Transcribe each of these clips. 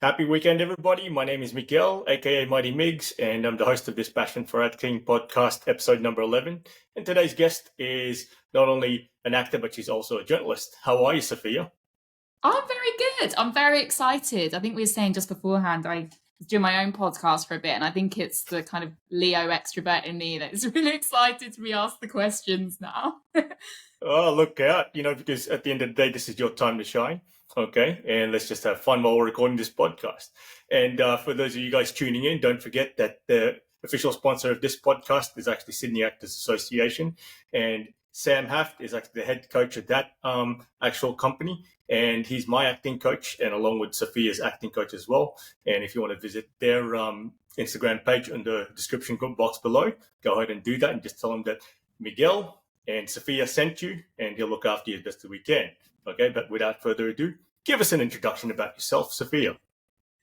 Happy weekend, everybody. My name is Miguel, aka Mighty Migs, and I'm the host of this Passion for Acting podcast, episode number 11. And today's guest is not only an actor, but she's also a journalist. How are you, Sofia? I'm very good. I'm very excited. I think we were saying just beforehand, I was doing my own podcast for a bit, and I think it's the kind of Leo extrovert in me that is really excited to be asked the questions now. Oh, look out, because at the end of the day, this is your time to shine. Okay, and let's just have fun while we're recording this podcast. And for those of you guys tuning in, don't forget that the official sponsor of this podcast is actually Sydney Actors Association. And Sam Haft is actually the head coach of that actual company. And he's my acting coach, and along with Sophia's acting coach as well. And if you want to visit their Instagram page in the description box below, go ahead and do that and just tell them that Miguel and Sophia sent you, and he'll look after you as best as we can. Okay, but without further ado, give us an introduction about yourself, Sophia.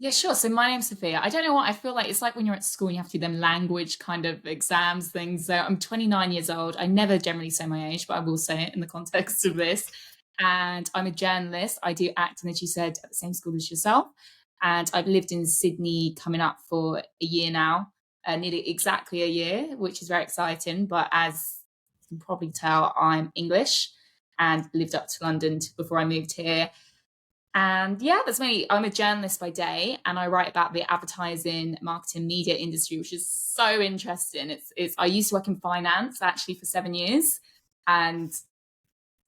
Yeah, sure. So my name's Sophia. I don't know what I feel like. It's like when you're at school and you have to do them language kind of exams things. So I'm 29 years old. I never generally say my age, but I will say it in the context of this. And I'm a journalist. I do acting, as you said, at the same school as yourself. And I've lived in Sydney coming up for a year now, nearly exactly a year, which is very exciting. But as you can probably tell, I'm English and lived up to London before I moved here. And yeah, that's me. I'm a journalist by day, and I write about the advertising, marketing, media industry, which is so interesting. It's. I used to work in finance actually for 7 years, and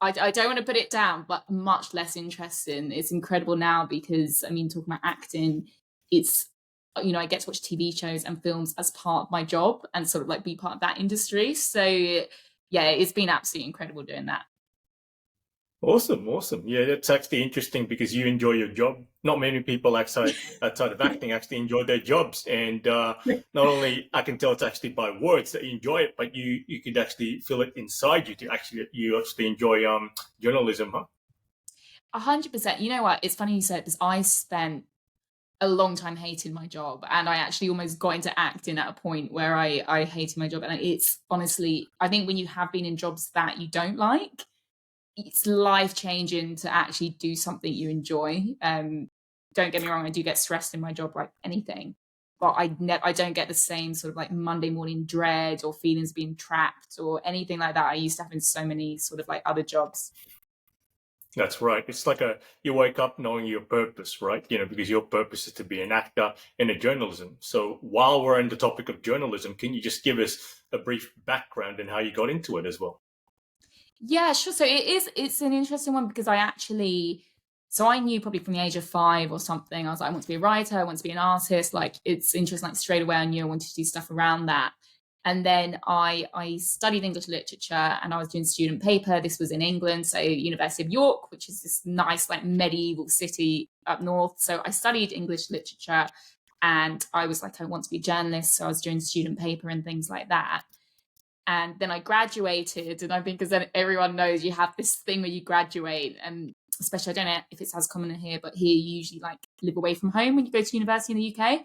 I don't want to put it down, but much less interesting. It's incredible now because I mean, talking about acting, it's I get to watch TV shows and films as part of my job and sort of like be part of that industry. So yeah, it's been absolutely incredible doing that. Awesome, awesome. Yeah, that's actually interesting because you enjoy your job. Not many people outside of acting actually enjoy their jobs, and not only I can tell it's actually by words that you enjoy it, but you could actually feel it inside you to actually you actually enjoy journalism, huh? 100%. You know what? It's funny you said this. I spent a long time hating my job, and I actually almost got into acting at a point where I hated my job. And it's honestly, I think when you have been in jobs that you don't like, it's life changing to actually do something you enjoy. Don't get me wrong, I do get stressed in my job like anything, but I don't get the same sort of like Monday morning dread or feelings being trapped or anything like that I used to have in so many sort of like other jobs. That's right. It's like you wake up knowing your purpose, right? Because your purpose is to be an actor in a journalism. So while we're on the topic of journalism, can you just give us a brief background and how you got into it as well? Yeah, sure. So it's an interesting one because I knew probably from the age of 5 or something, I was like, I want to be a writer, I want to be an artist. Like it's interesting, like straight away I knew I wanted to do stuff around that. And then I studied English literature and I was doing student paper. This was in England, so University of York, which is this nice like medieval city up north. So I studied English literature and I was like, I want to be a journalist. So I was doing student paper and things like that. And then I graduated, and I think because then everyone knows you have this thing where you graduate, and especially I don't know if it's as common here, but here you usually like live away from home when you go to university in the UK.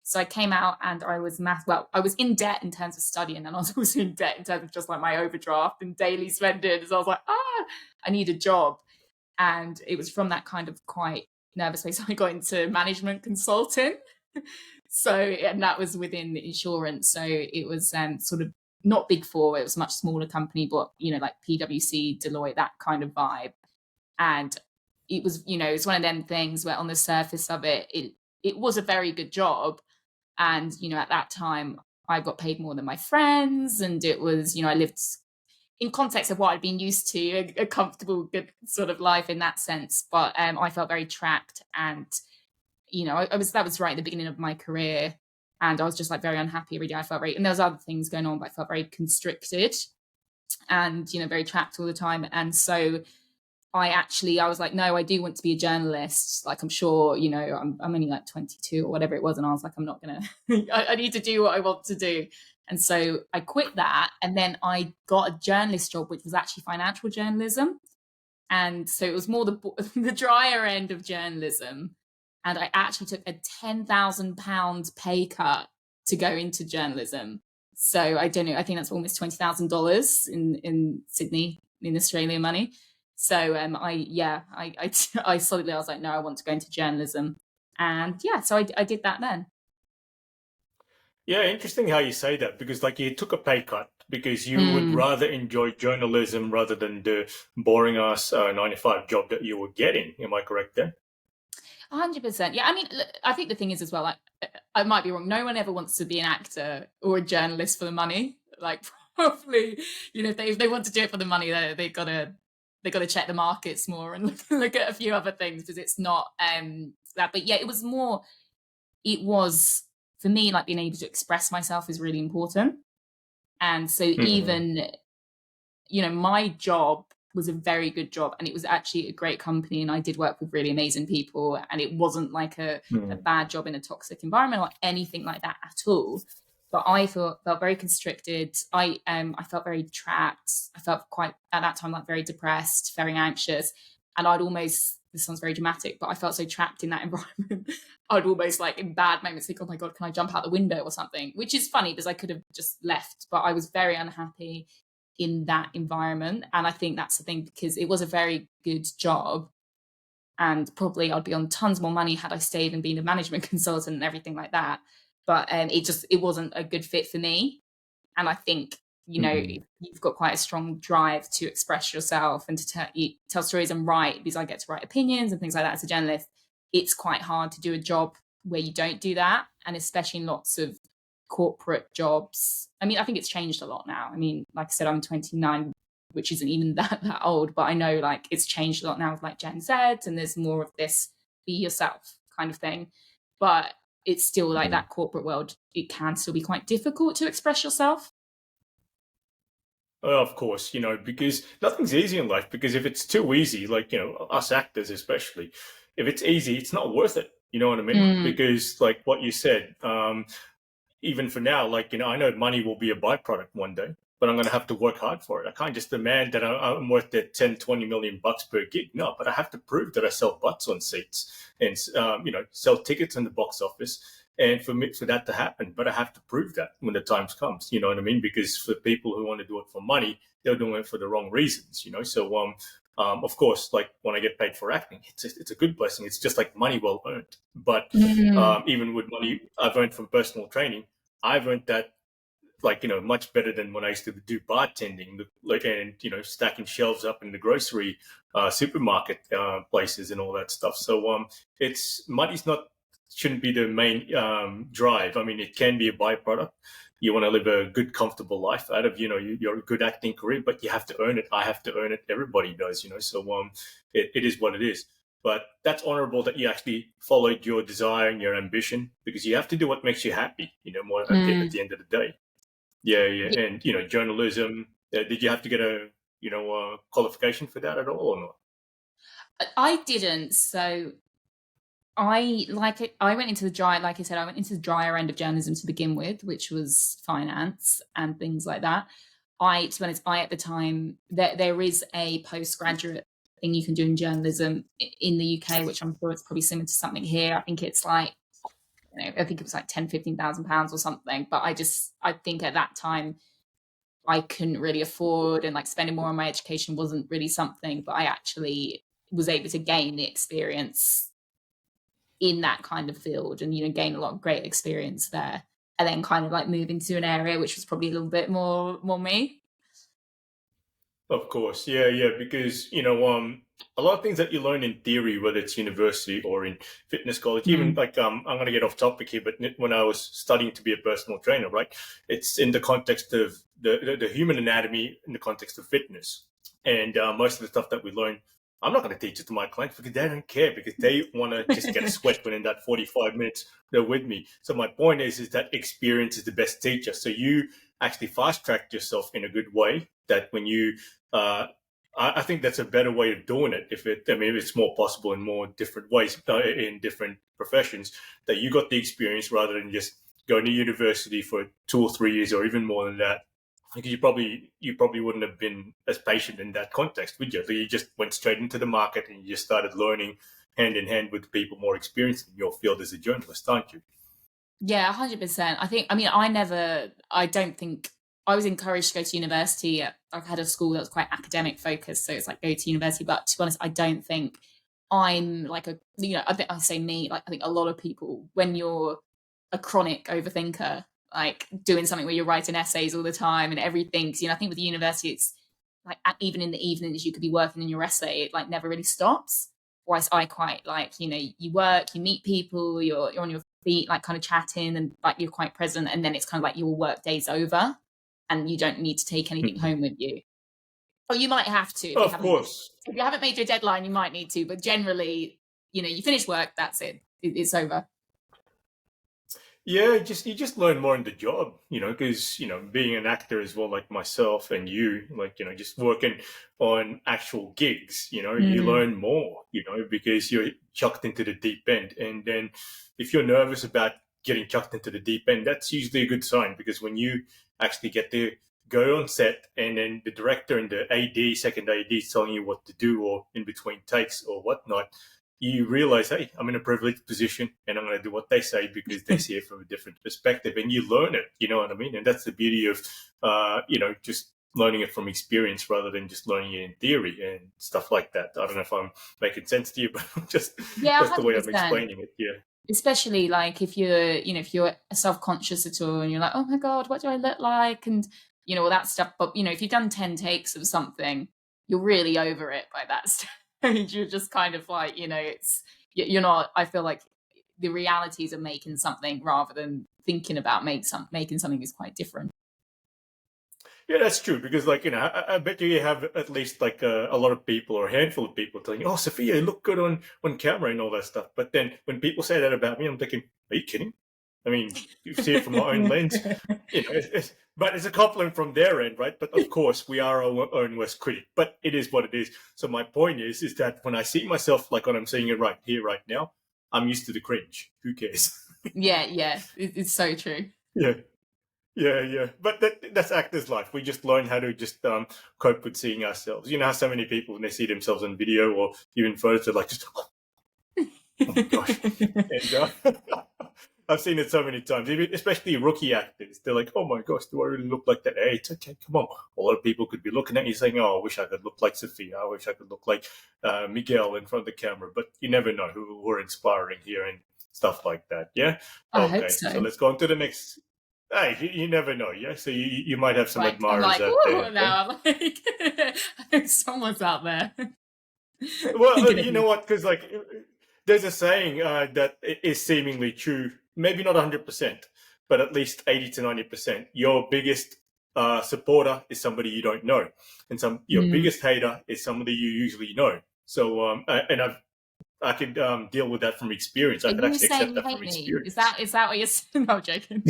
So I came out and I was I was in debt in terms of studying, and I was also in debt in terms of just like my overdraft and daily spending. So I was like, I need a job. And it was from that kind of quite nervous place I got into management consulting. So, and that was within the insurance. So it was sort of not big four, it was a much smaller company, but like PwC, Deloitte, that kind of vibe. And it was, it's one of them things where on the surface of it was a very good job. And, at that time I got paid more than my friends. And it was, I lived in context of what I'd been used to, a comfortable, good sort of life in that sense. But I felt very trapped and that was right at the beginning of my career, and I was just like very unhappy every day. I felt very, and there was other things going on, but I felt very constricted and very trapped all the time. And so I was like, no, I do want to be a journalist. Like I'm sure, I'm only like 22 or whatever it was, and I was like, I'm not gonna. I need to do what I want to do. And so I quit that, and then I got a journalist job, which was actually financial journalism. And so it was more the drier end of journalism. And I actually took a £10,000 pay cut to go into journalism. So I don't know, I think that's almost $20,000 in Sydney, in Australian money. So I solidly, I was like, no, I want to go into journalism. And yeah, so I did that then. Yeah, interesting how you say that because like you took a pay cut because you would Mm, rather enjoy journalism rather than the boring ass 9 to 5 job that you were getting. Am I correct there? 100%. Yeah, I mean, I think the thing is as well, like, I might be wrong. No one ever wants to be an actor or a journalist for the money. Like, probably, if they want to do it for the money, they gotta check the markets more and look at a few other things because it's not that. But yeah, it was for me like being able to express myself is really important. And so Hmm. even my job was a very good job and it was actually a great company and I did work with really amazing people and it wasn't like a Hmm. bad job in a toxic environment or anything like that at all. But I felt very constricted. I felt very trapped. I felt quite at that time like very depressed, very anxious. And I'd almost this sounds very dramatic, but I felt so trapped in that environment. I'd almost like in bad moments think, oh my God, can I jump out the window or something? Which is funny because I could have just left, but I was very unhappy in that environment. And I think that's the thing because it was a very good job. And probably I'd be on tons more money had I stayed and been a management consultant and everything like that. But it wasn't a good fit for me. And I think, Hmm. you've got quite a strong drive to express yourself and to tell stories and write because I get to write opinions and things like that as a journalist. It's quite hard to do a job where you don't do that. And especially in lots of corporate jobs. I mean, I think it's changed a lot now. I mean, like I said, I'm 29, which isn't even that old, but I know like it's changed a lot now with like Gen Z and there's more of this be yourself kind of thing. But it's still like Hmm. that corporate world, it can still be quite difficult to express yourself. Of course, because nothing's easy in life. Because if it's too easy, like us actors especially, if it's easy, it's not worth it. You know what I mean? Mm, Because like what you said, even for now, like, I know money will be a byproduct one day, but I'm going to have to work hard for it. I can't just demand that I'm worth that 10, 20 million bucks per gig. No, but I have to prove that I sell butts on seats and, sell tickets in the box office. And for me, for that to happen, but I have to prove that when the time comes, you know what I mean? Because for people who want to do it for money, they're doing it for the wrong reasons, So, of course, like when I get paid for acting, it's a good blessing. It's just like money well earned. But mm, even with money I've earned from personal training, I've earned that like much better than when I used to do bartending, like and stacking shelves up in the grocery supermarket places and all that stuff. So it's money's not shouldn't be the main drive. I mean, it can be a byproduct. You want to live a good, comfortable life out of your good acting career, but you have to earn it. I have to earn it. Everybody does, So it is what it is. But that's honorable that you actually followed your desire and your ambition because you have to do what makes you happy, more at mm. the end of the day. Yeah, Yeah, yeah. And, journalism, did you have to get a, qualification for that at all or not? I didn't. So I like it. I went into the dry, like I said, I went into the drier end of journalism to begin with, which was finance and things like that. To be honest, at the time, there is a postgraduate thing you can do in journalism in the UK, which I'm sure it's probably similar to something here. I think it's like, I think it was like 10, 15,000 pounds or something. But I think at that time, I couldn't really afford and like spending more on my education wasn't really something, but I actually was able to gain the experience in that kind of field and gain a lot of great experience there and then kind of like move into an area which was probably a little bit more me. Of course, yeah, yeah, because a lot of things that you learn in theory, whether it's university or in fitness college, even Mm, like I'm gonna get off topic here, but when I was studying to be a personal trainer, right, it's in the context of the human anatomy in the context of fitness, and most of the stuff that we learn, I'm not gonna teach it to my clients because they don't care because they want to just get a sweat within that 45 minutes they're with me. So my point is that experience is the best teacher. So you actually fast tracked yourself in a good way that when you uh, I think that's a better way of doing it. I mean, if it's more possible in more different ways in different professions, that you got the experience rather than just going to university for 2 or 3 years or even more than that. Because you probably wouldn't have been as patient in that context, would you? So you just went straight into the market and you just started learning hand in hand with people more experienced in your field as a journalist, aren't you? yeah, 100%. I don't think I was encouraged to go to university. I had a school that was quite academic focused, so it's like go to university. But to be honest, I don't think I'm like I think I say me, like I think a lot of people, when you're a chronic overthinker, like doing something where you're writing essays all the time and everything, I think with the university, it's like even in the evenings, you could be working on your essay. It like never really stops. Whereas I quite like, you work, you meet people, you're on your feet, like kind of chatting and like you're quite present. And then it's kind of like your work day's over and you don't need to take anything Mhm. home with you. Or you might have to Of course. if you haven't made your deadline, you might need to, but generally, you finish work, that's it. It's over. Yeah, you just learn more in the job, because being an actor as well, like myself and you, like just working on actual gigs, you Mm. learn more, because you're chucked into the deep end, and then if you're nervous about getting chucked into the deep end, that's usually a good sign, because when you actually get to go on set, and then the director and the AD, second AD, is telling you what to do, or in between takes or whatnot, you realize, hey, I'm in a privileged position and I'm going to do what they say because they see it from a different perspective, and you learn it, you know what I mean? And that's the beauty of, just learning it from experience rather than just learning it in theory and stuff like that. I don't know if I'm making sense to you, but just Yeah, that's the way I'm 100%. explaining it. Yeah. Especially like if you're self-conscious at all and you're like, oh my God, what do I look like? And, all that stuff. But, if you've done 10 takes of something, you're really over it by that stage. You're just kind of like, you're not, I feel like the realities of making something rather than thinking about making something is quite different. Yeah, that's true, because like I bet you have at least like a lot of people or a handful of people telling you, "Oh, Sophia, you look good on camera and all that stuff." But then when people say that about me, I'm thinking, "Are you kidding?" I mean, you see it from my own lens, but it's a compliment from their end, right? But of course, we are our own worst critic. But it is what it is. So my point is that when I see myself like when I'm saying it right here, right now, I'm used to the cringe. Who cares? Yeah, it's so true. Yeah. Yeah, yeah, but that's actors' life. We just learn how to just cope with seeing ourselves. You know how so many people, when they see themselves on video or even photos, they're like, just, oh my gosh. And I've seen it so many times, even, especially rookie actors. They're like, oh my gosh, do I really look like that? Hey, it's okay, come on. A lot of people could be looking at you saying, oh, I wish I could look like Sophia. I wish I could look like Miguel in front of the camera. But you never know who are inspiring here and stuff like that. Yeah? I hope Okay, so so. let's go on to the next. Hey, you never know, yeah? So you might have some Like, I'm admirers like, out oh, there. Yeah? now I'm like, I think someone's out there Well, thinking of you know me. what? Because like, there's a saying that is seemingly true. Maybe not 100%, but at least 80 to 90%. Your biggest supporter is somebody you don't know, and your Mm. biggest hater is somebody you usually know. So, and I could deal with that from experience. I Are could you actually accept saying you that hate from me? experience. Is that what you're saying? No, I'm joking.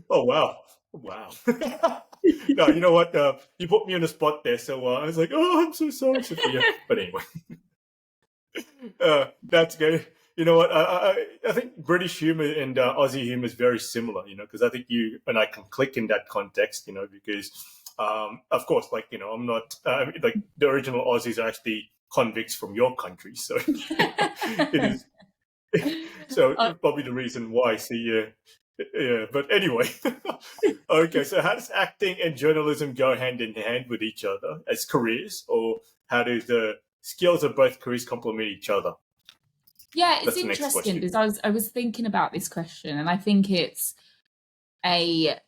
Oh wow, wow. No, you know what? You put me on the spot there, so I was like, "Oh, I'm so sorry, Sophia." But anyway, that's good. You know what? I think British humor and Aussie humor is very similar. Because I think you and I can click in that context. Because of course, like I'm not like the original Aussies are actually convicts from your country, so it is. So Uh, probably the reason why. See, yeah. But anyway, okay. So how does acting and journalism go hand in hand with each other as careers, or how do the skills of both careers complement each other? yeah, it's That's the next interesting question. because I was thinking about this question, and I think a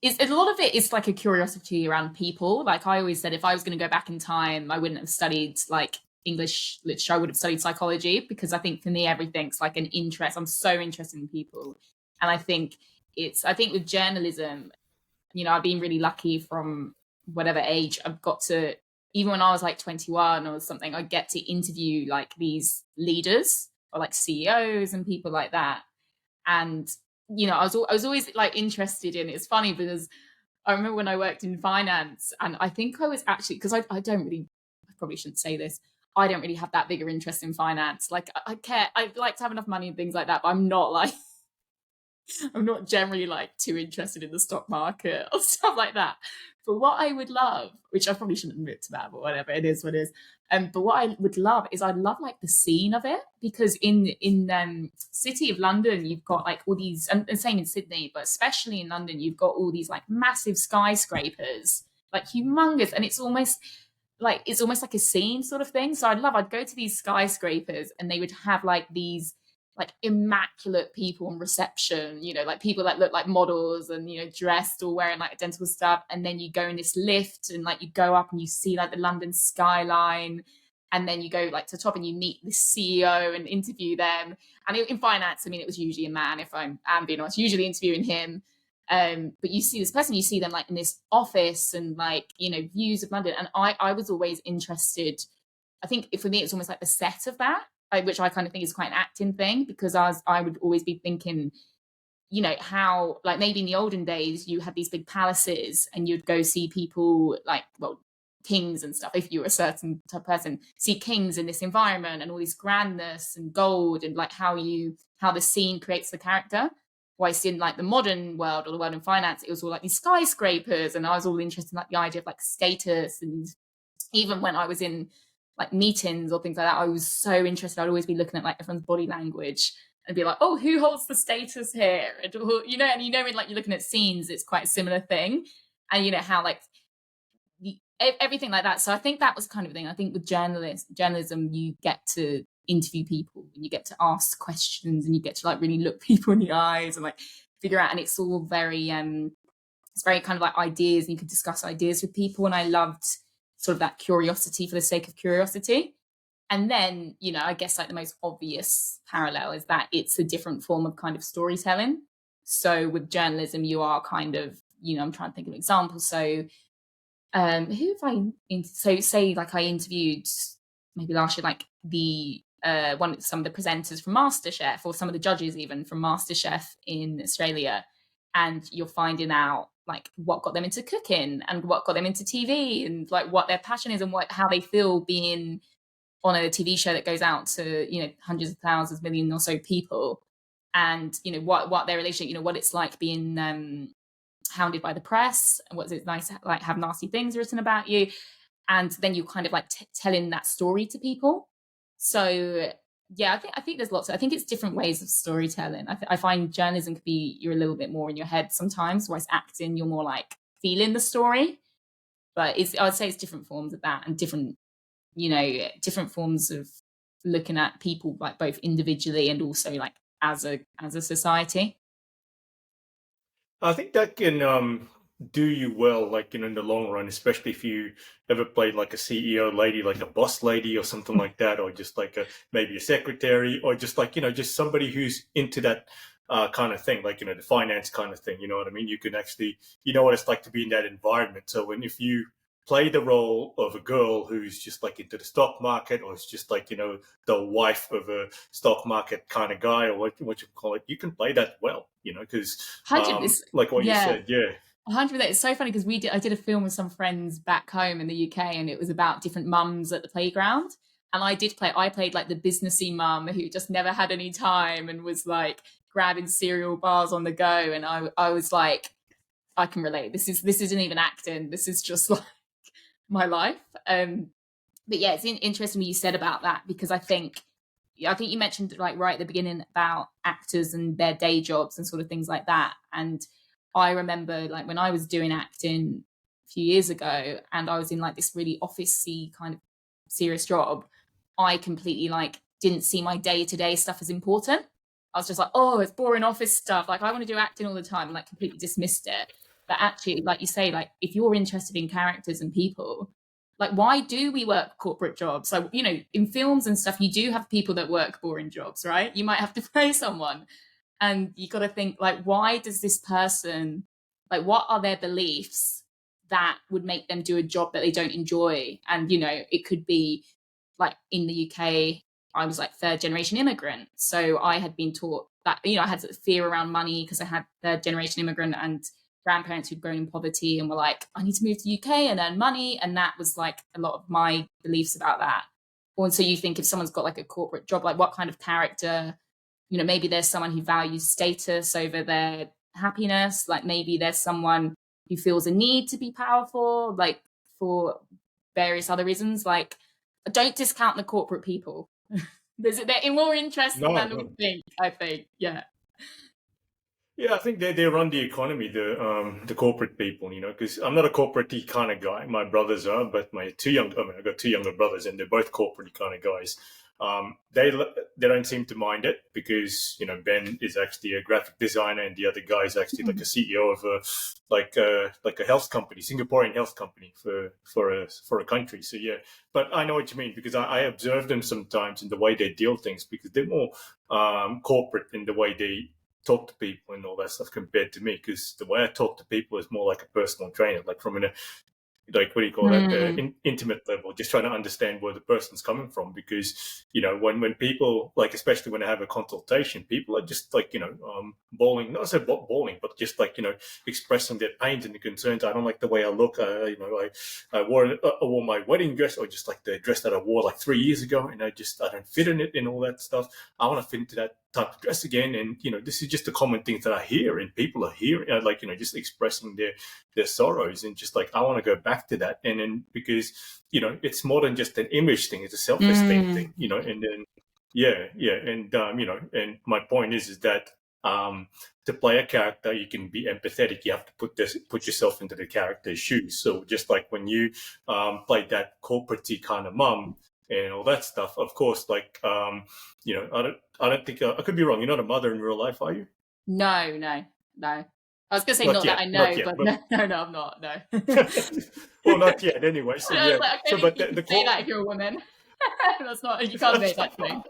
it's a lot of it is like a curiosity around people. Like I always said, if I was going to go back in time, I wouldn't have studied like English literature. I would have studied psychology because I think for me everything's like an interest. I'm so interested in people, and I think with journalism, I've been really lucky from whatever age I've got to, even when I was like 21 or something, I get to interview like these leaders or like CEOs and people like that. And, I was always like interested in it. It's funny because I remember when I worked in finance and I think I was actually, because I don't really, I probably shouldn't say this. I don't really have that bigger interest in finance. Like I care, I like to have enough money and things like that, but I'm not like I'm not generally like too interested in the stock market or stuff like that. But what I would love, which I probably shouldn't admit to that, but whatever, it is what it is. But what I would love is I'd love like the scene of it because in city of London you've got like all these, and same in Sydney, but especially in London you've got all these like massive skyscrapers, like humongous, and it's almost like it's almost like a scene sort of thing. So I'd go to these skyscrapers and they would have like these like immaculate people on reception, like people that look like models and dressed or wearing like identical stuff. And then you go in this lift and like you go up and you see like the London skyline. And then you go like to the top and you meet the CEO and interview them. And in finance, I mean, it was usually a man, if I'm being honest, usually interviewing him. But you see this person, you see them like in this office and like, views of London. And I was always interested. I think for me, it's almost like the set of that, which I kind of think is quite an acting thing, because I would always be thinking, how like maybe in the olden days you had these big palaces and you'd go see people like, well, kings and stuff. If you were a certain type of person, see kings in this environment and all this grandness and gold and like how the scene creates the character. Whilst in like the modern world or the world in finance, it was all like these skyscrapers, and I was all interested in like the idea of like status. And even when I was in like meetings or things like that, I was so interested. I'd always be looking at like everyone's body language and be like, oh, who holds the status here? And, when like you're looking at scenes, it's quite a similar thing. And how like everything like that. So I think that was kind of a thing. I think with journalism, you get to interview people and you get to ask questions and you get to like really look people in the eyes and like figure out. And it's all very, it's very kind of like ideas, and you can discuss ideas with people. And I loved sort of that curiosity for the sake of curiosity. And then, I guess like the most obvious parallel is that it's a different form of kind of storytelling. So with journalism, you are kind of, I'm trying to think of an example. So who have so say like I interviewed maybe last year, like some of the presenters from MasterChef, or some of the judges even from MasterChef in Australia, and you're finding out like what got them into cooking and what got them into TV and like what their passion is and how they feel being on a TV show that goes out to hundreds of thousands, million or so people, and what their relationship, what it's like being hounded by the press, and what's it nice to like have nasty things written about you. And then you kind of like telling that story to people. So yeah, I think there's lots I think it's different ways of storytelling. I find journalism could be, you're a little bit more in your head sometimes, whereas acting, you're more like feeling the story. But I would say it's different forms of that, and different forms of looking at people like both individually and also like as a society. I think that can do you well, like in the long run, especially if you ever played like a CEO lady, like a boss lady or something like that, or just like maybe a secretary, or just like just somebody who's into that kind of thing, like the finance kind of thing. You know what I mean? You can actually, what it's like to be in that environment. So if you play the role of a girl who's just like into the stock market, or it's just like the wife of a stock market kind of guy, or what you call it, you can play that well, because like what you said, yeah. 100%. It's so funny because I did a film with some friends back home in the UK, and it was about different mums at the playground. And I played like the businessy mum who just never had any time and was like grabbing cereal bars on the go. And I was like, I can relate. This isn't even acting. This is just like my life. But yeah, it's interesting what you said about that, because I think you mentioned like right at the beginning about actors and their day jobs and sort of things like that. And I remember like when I was doing acting a few years ago and I was in like this really office-y kind of serious job, I completely like didn't see my day-to-day stuff as important. I was just like, oh, it's boring office stuff. Like I want to do acting all the time, and like completely dismissed it. But actually, like you say, like if you're interested in characters and people, like why do we work corporate jobs? So, in films and stuff, you do have people that work boring jobs, right? You might have to play someone. And you got to think like, why does this person, like what are their beliefs that would make them do a job that they don't enjoy? And, it could be like in the UK, I was like third generation immigrant. So I had been taught that, I had fear around money because I had third generation immigrant and grandparents who'd grown in poverty and were like, I need to move to the UK and earn money. And that was like a lot of my beliefs about that. And so you think if someone's got like a corporate job, like what kind of character, maybe there's someone who values status over their happiness. Like maybe there's someone who feels a need to be powerful, like for various other reasons. Like don't discount the corporate people. They're more interesting than we think, I think. Yeah. Yeah, I think they run the economy, the corporate people, because I'm not a corporate kind of guy. My brothers are, but I got two younger brothers, and they're both corporate kind of guys. They don't seem to mind it because Ben is actually a graphic designer, and the other guy is actually like a CEO of a health company, Singaporean health company for a country. So yeah, but I know what you mean because I observe them sometimes in the way they deal things because they're more corporate in the way they talk to people and all that stuff compared to me because the way I talk to people is more like a personal trainer, like from an like what do you call that intimate level, just trying to understand where the person's coming from because when people like especially when I have a consultation, people are just like bawling, not say bawling, but just like expressing their pains and the concerns. I don't like the way I look. I wore my wedding dress or just like the dress that I wore like 3 years ago, and I don't fit in it and all that stuff. I want to fit into that type of dress again, and this is just the common things that I hear, and people are hearing like just expressing their sorrows, and just like I want to go back to that. And then because it's more than just an image thing, it's a self-esteem thing, and then and my point is that to play a character, you can be empathetic. You have to put yourself into the character's shoes. So just like when you played that corporate kind of mum and all that stuff, of course, like I don't think I could be wrong. You're not a mother in real life, are you? No, no, no. I was going to say Not not that yet, I not know, yet, but but no, I'm not. No. well, not yet. Anyway, so I was yeah. like, I So, don't think but you the can say core. that if you're a woman. That's not. You can't make that claim.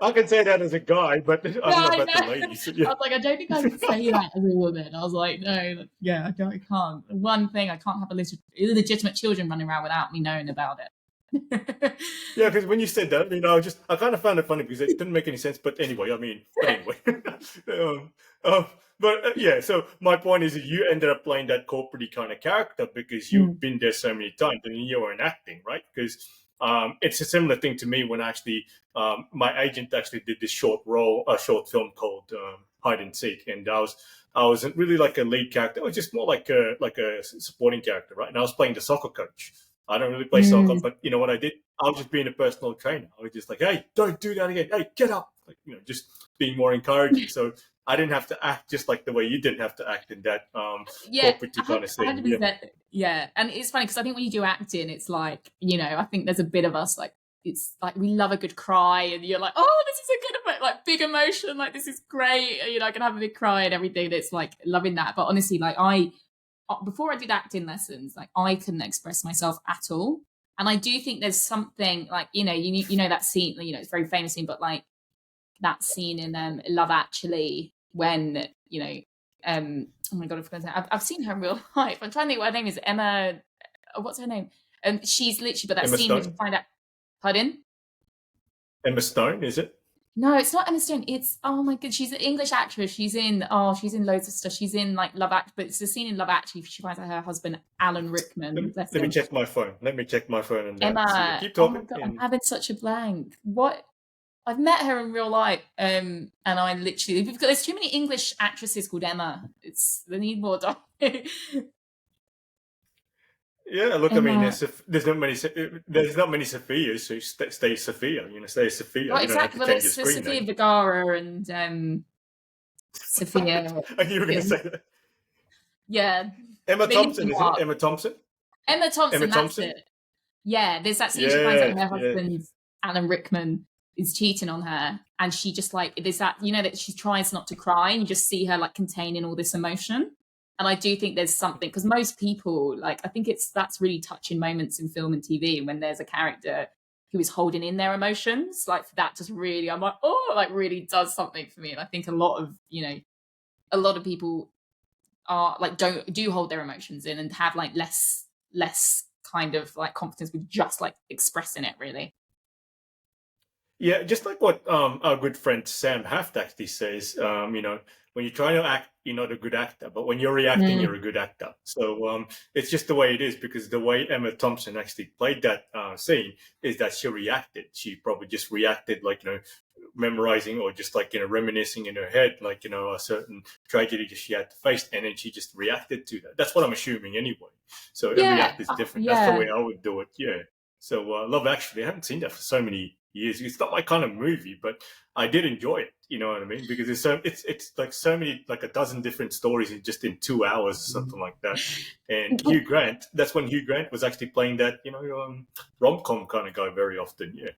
I can say that as a guy, but I No, don't know I about the know. ladies. So, yeah. I was like, I don't think I can say that as a woman. I was like, no, yeah, I can't. One thing, I can't have illegitimate children running around without me knowing about it. Yeah, because when you said that, I kind of found it funny because it didn't make any sense. But anyway, um, uh, yeah. So my point is, that you ended up playing that corporate kind of character because you've been there so many times, and you were in acting, right? Because it's a similar thing to me when actually my agent actually did this short film called Hide and Seek, and I wasn't really like a lead character. I was just more like a supporting character, right? And I was playing the soccer coach. I don't really play soccer, but you know what I did? I was just being a personal trainer. I was just like, hey, don't do that again. Hey, get up. Like, just being more encouraging. So I didn't have to act just like the way you didn't have to act in that Yeah, corporate kind of thing. Yeah. 100%. Yeah, and it's funny because I think when you do acting, it's like I think there's a bit of us like it's like we love a good cry, and you're like, oh, this is a good like big emotion, like this is great. I can have a big cry and everything. It's like loving that. But honestly, like before I did acting lessons, like I couldn't express myself at all. And I do think there's something like you know that scene, it's a very famous scene, but like that scene in Love Actually when oh my god, I've forgotten. I've seen her in real life. I'm trying to think what her name is. Emma. What's her name? She's literally, but that Emma scene where you Stone. find out. Pardon? Emma Stone, is it? No, it's not Emma Stone. It's oh my god, she's an English actress. She's in loads of stuff. She's in like Love Act, but it's the scene in Love Actually. She finds out her husband Alan Rickman. Let me check my phone. Let me check my phone and that. So Emma. keep Oh my talking. god, I'm having such a blank. What? I've met her in real life, and I literally because there's too many English actresses called Emma. They need more. Yeah, look, I mean, Emma. there's not many Sophias, so stay Sophia. Stay Sophia. Well, You don't have exactly. to Well, change your it's screen Sofia name. Vergara and Sophia. I knew you were going to say that. Yeah, Emma they live in Thompson, isn't it? Mark. Emma Thompson. Emma Emma Thompson. That's Thompson. it. Yeah, there's that scene. She finds out Yeah, her yeah. husband Alan Rickman is cheating on her, and she just like there's that that she tries not to cry, and you just see her like containing all this emotion. And I do think there's something because most people like I think that's really touching moments in film and TV when there's a character who is holding in their emotions. Like that just really I'm like like really does something for me. And I think a lot of people are like do hold their emotions in and have like less kind of like confidence with just like expressing it really. Yeah, just like what our good friend Sam Haft actually says, when you're trying to act, you're not a good actor, but when you're reacting, you're a good actor. So it's just the way it is because the way Emma Thompson actually played that scene is that she reacted. She probably just reacted like, memorizing or just like, reminiscing in her head, like, a certain tragedy that she had to face. And then she just reacted to that. That's what I'm assuming anyway. So every Yeah. act is different. That's the Yeah. way I would do it. Yeah. So Love Actually, I haven't seen that for so many years. It's not my kind of movie, but I did enjoy it. You know what I mean? Because it's like so many, like a dozen different stories in 2 hours or something like that. And Hugh Grant, that's when Hugh Grant was actually playing that, rom-com kind of guy very often. Yeah.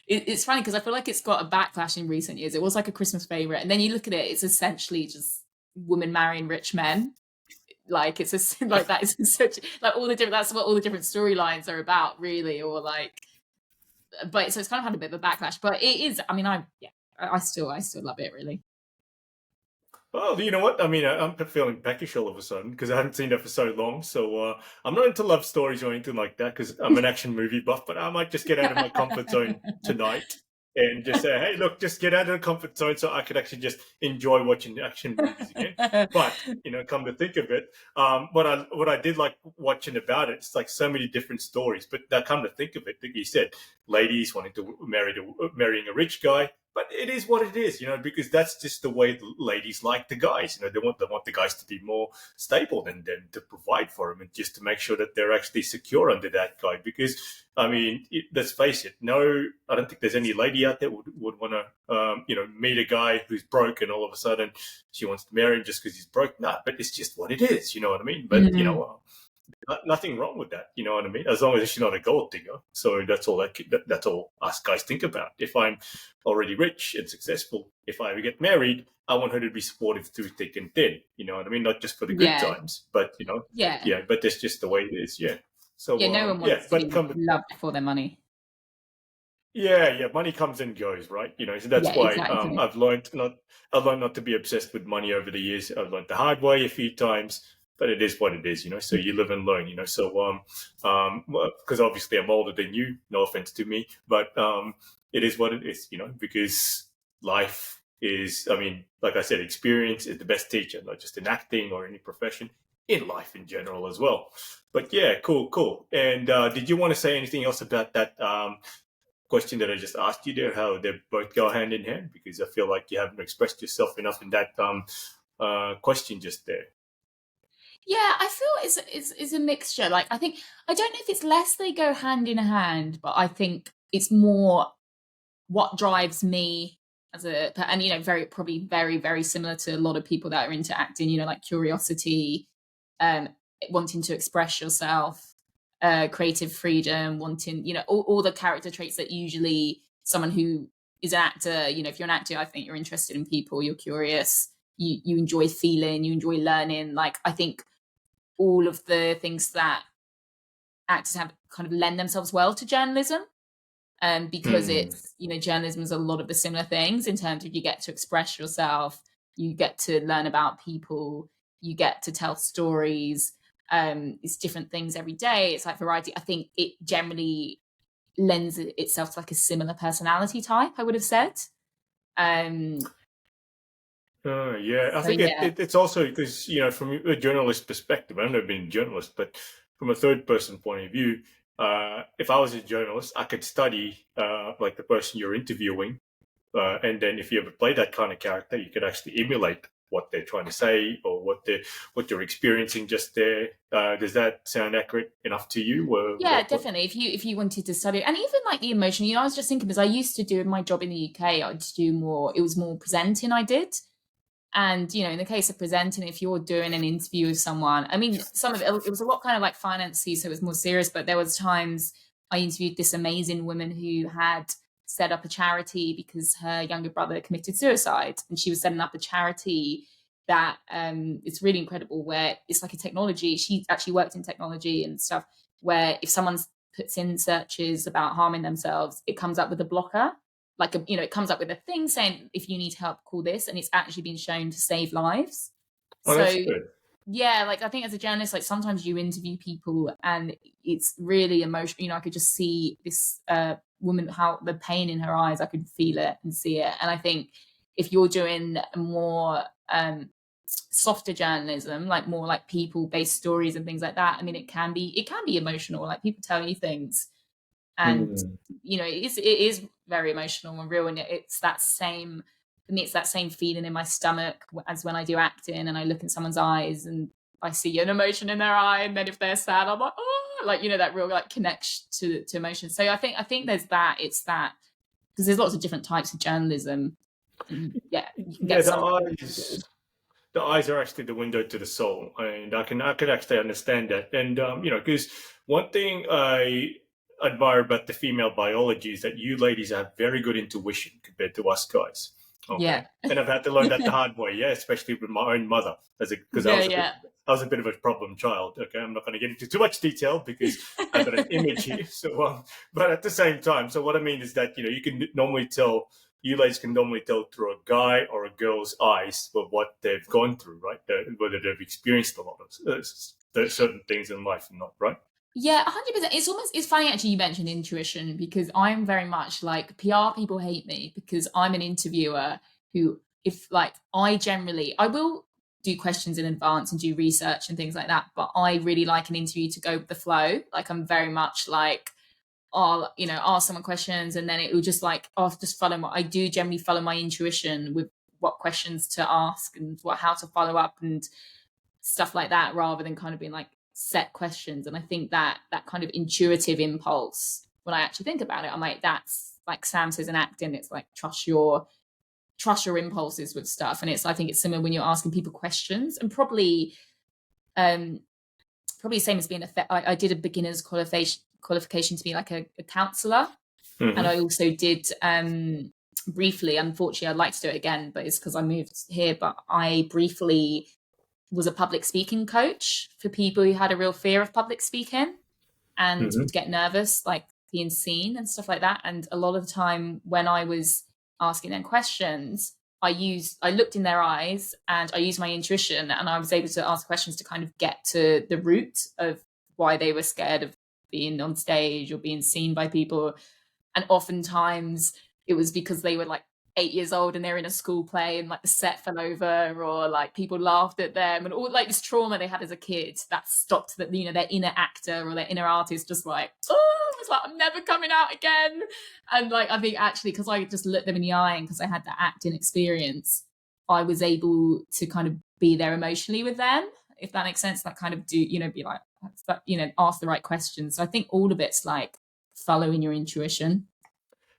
It's funny because I feel like it's got a backlash in recent years. It was like a Christmas favorite, and then you look at it, it's essentially just women marrying rich men. Like it's a, like that is such like all the different. That's what all the different storylines are about, really, or like. But so it's kind of had a bit of a backlash. But it is. I mean, I still love it, really. Well, you know what? I mean, I'm feeling peckish all of a sudden because I haven't seen that for so long. So I'm not into love stories or anything like that because I'm an action movie buff. But I might just get out of my comfort zone tonight and just say, "Hey, look, just get out of the comfort zone so I could actually just enjoy watching action movies again." But come to think of it, what I did like watching about it, it's like so many different stories. But that come to think of it, like you said, ladies wanting to marrying a rich guy. But it is what it is, because that's just the way the ladies like the guys. They want the guys to be more stable than them, to provide for them, and just to make sure that they're actually secure under that guy. Because I mean, let's face it, no, I don't think there's any lady out there would want to, meet a guy who's broke and all of a sudden she wants to marry him just because he's broke. No, but it's just what it is. You know what I mean? But nothing wrong with that, you know what I mean? As long as she's not a gold digger. So that's all that's all us guys think about. If I'm already rich and successful, if I ever get married, I want her to be supportive through thick and thin. You know what I mean? Not just for the good times, but but that's just the way it is. Yeah. So no one wants to be loved for their money. Yeah, money comes and goes, right? So that's why exactly. I've learned not to be obsessed with money over the years. I've learned the hard way a few times, but it is what it is, So you live and learn, So because obviously I'm older than you, no offense to me, but it is what it is, because life is, I mean, like I said, experience is the best teacher, not just in acting or any profession, in life in general as well. But yeah, cool. And did you want to say anything else about that question that I just asked you there, how they both go hand in hand? Because I feel like you haven't expressed yourself enough in that question just there. Yeah, I feel it's a mixture. Like I don't know if it's less they go hand in hand, but I think it's more what drives me as and probably very, very similar to a lot of people that are into acting, like curiosity, wanting to express yourself, creative freedom, wanting, all the character traits that usually someone who is an actor, if you're an actor, I think you're interested in people, you're curious, you enjoy feeling, you enjoy learning. Like I think all of the things that actors have kind of lend themselves well to journalism. Because it's, journalism is a lot of the similar things in terms of you get to express yourself, you get to learn about people, you get to tell stories. It's different things every day. It's like variety. I think it generally lends itself to like a similar personality type, I would have said. I think it's also because, from a journalist perspective, I've never been a journalist, but from a third person point of view, if I was a journalist, I could study like the person you're interviewing. And then if you ever play that kind of character, you could actually emulate what they're trying to say or what you're experiencing just there. Does that sound accurate enough to you? Definitely. If you wanted to study, and even like the emotion, I was just thinking, because I used to do my job in the UK, I'd do more, it was more presenting I did. And, in the case of presenting, if you're doing an interview with someone, I mean, some of it was a lot kind of like financy, so it was more serious, but there was times I interviewed this amazing woman who had set up a charity because her younger brother committed suicide, and she was setting up a charity that it's really incredible, where it's like a technology. She actually worked in technology and stuff, where if someone puts in searches about harming themselves, it comes up with a blocker. Like, it comes up with a thing saying, if you need help, call this. And it's actually been shown to save lives. Oh, that's good. Yeah, like I think as a journalist, like sometimes you interview people and it's really emotional. I could just see this woman, how the pain in her eyes, I could feel it and see it. And I think if you're doing more softer journalism, like more like people-based stories and things like that, I mean, it can be emotional. Like people tell you things. And it is very emotional and real, and it's that same, for me, it's that same feeling in my stomach as when I do acting and I look in someone's eyes and I see an emotion in their eye, and then if they're sad, I'm like, oh, like, that real like connection to emotion. So I think there's that. It's that because there's lots of different types of journalism. And yeah, you can Yeah, get the some. eyes are actually the window to the soul, and I can actually understand that. And because one thing I admire about the female biology is that you ladies have very good intuition compared to us guys. Yeah, Okay, and I've had to learn that the hard way. Yeah, especially with my own mother, because yeah, yeah. I was a bit of a problem child. Okay, I'm not going to get into too much detail because I've got an image here. So, but at the same time, so what I mean is that you can normally tell you ladies can normally tell through a guy or a girl's eyes for what they've gone through, right? Whether they've experienced a lot of certain things in life or not, right? Yeah, 100%. It's funny actually you mentioned intuition because I'm very much like PR people hate me because I'm an interviewer who if like I will do questions in advance and do research and things like that, but I really like an interview to go with the flow. Like I'm very much like I'll, ask someone questions and then it will just like I'll just follow I do generally follow my intuition with what questions to ask and how to follow up and stuff like that rather than kind of being like set questions. And I think that kind of intuitive impulse, when I actually think about it, I'm like, that's like Sam says in acting, it's like trust your impulses with stuff. And I think it's similar when you're asking people questions and um probably the same as being I did a beginner's qualification to be like a counselor. And Mm-hmm. I also did briefly, unfortunately I'd like to do it again, but it's because I moved here, but I briefly was a public speaking coach for people who had a real fear of public speaking and Mm-hmm. would get nervous, like being seen and stuff like that. And a lot of the time when I was asking them questions, I looked in their eyes and I used my intuition and I was able to ask questions to kind of get to the root of why they were scared of being on stage or being seen by people. And oftentimes it was because they were like 8 years old and they're in a school play and like the set fell over or like people laughed at them and all like this trauma they had as a kid that stopped that their inner actor or their inner artist just like it's like I'm never coming out again. And like I think actually because I just looked them in the eye and because I had that acting experience, I was able to kind of be there emotionally with them, if that makes sense. That kind of be like ask the right questions. So I think all of it's like following your intuition.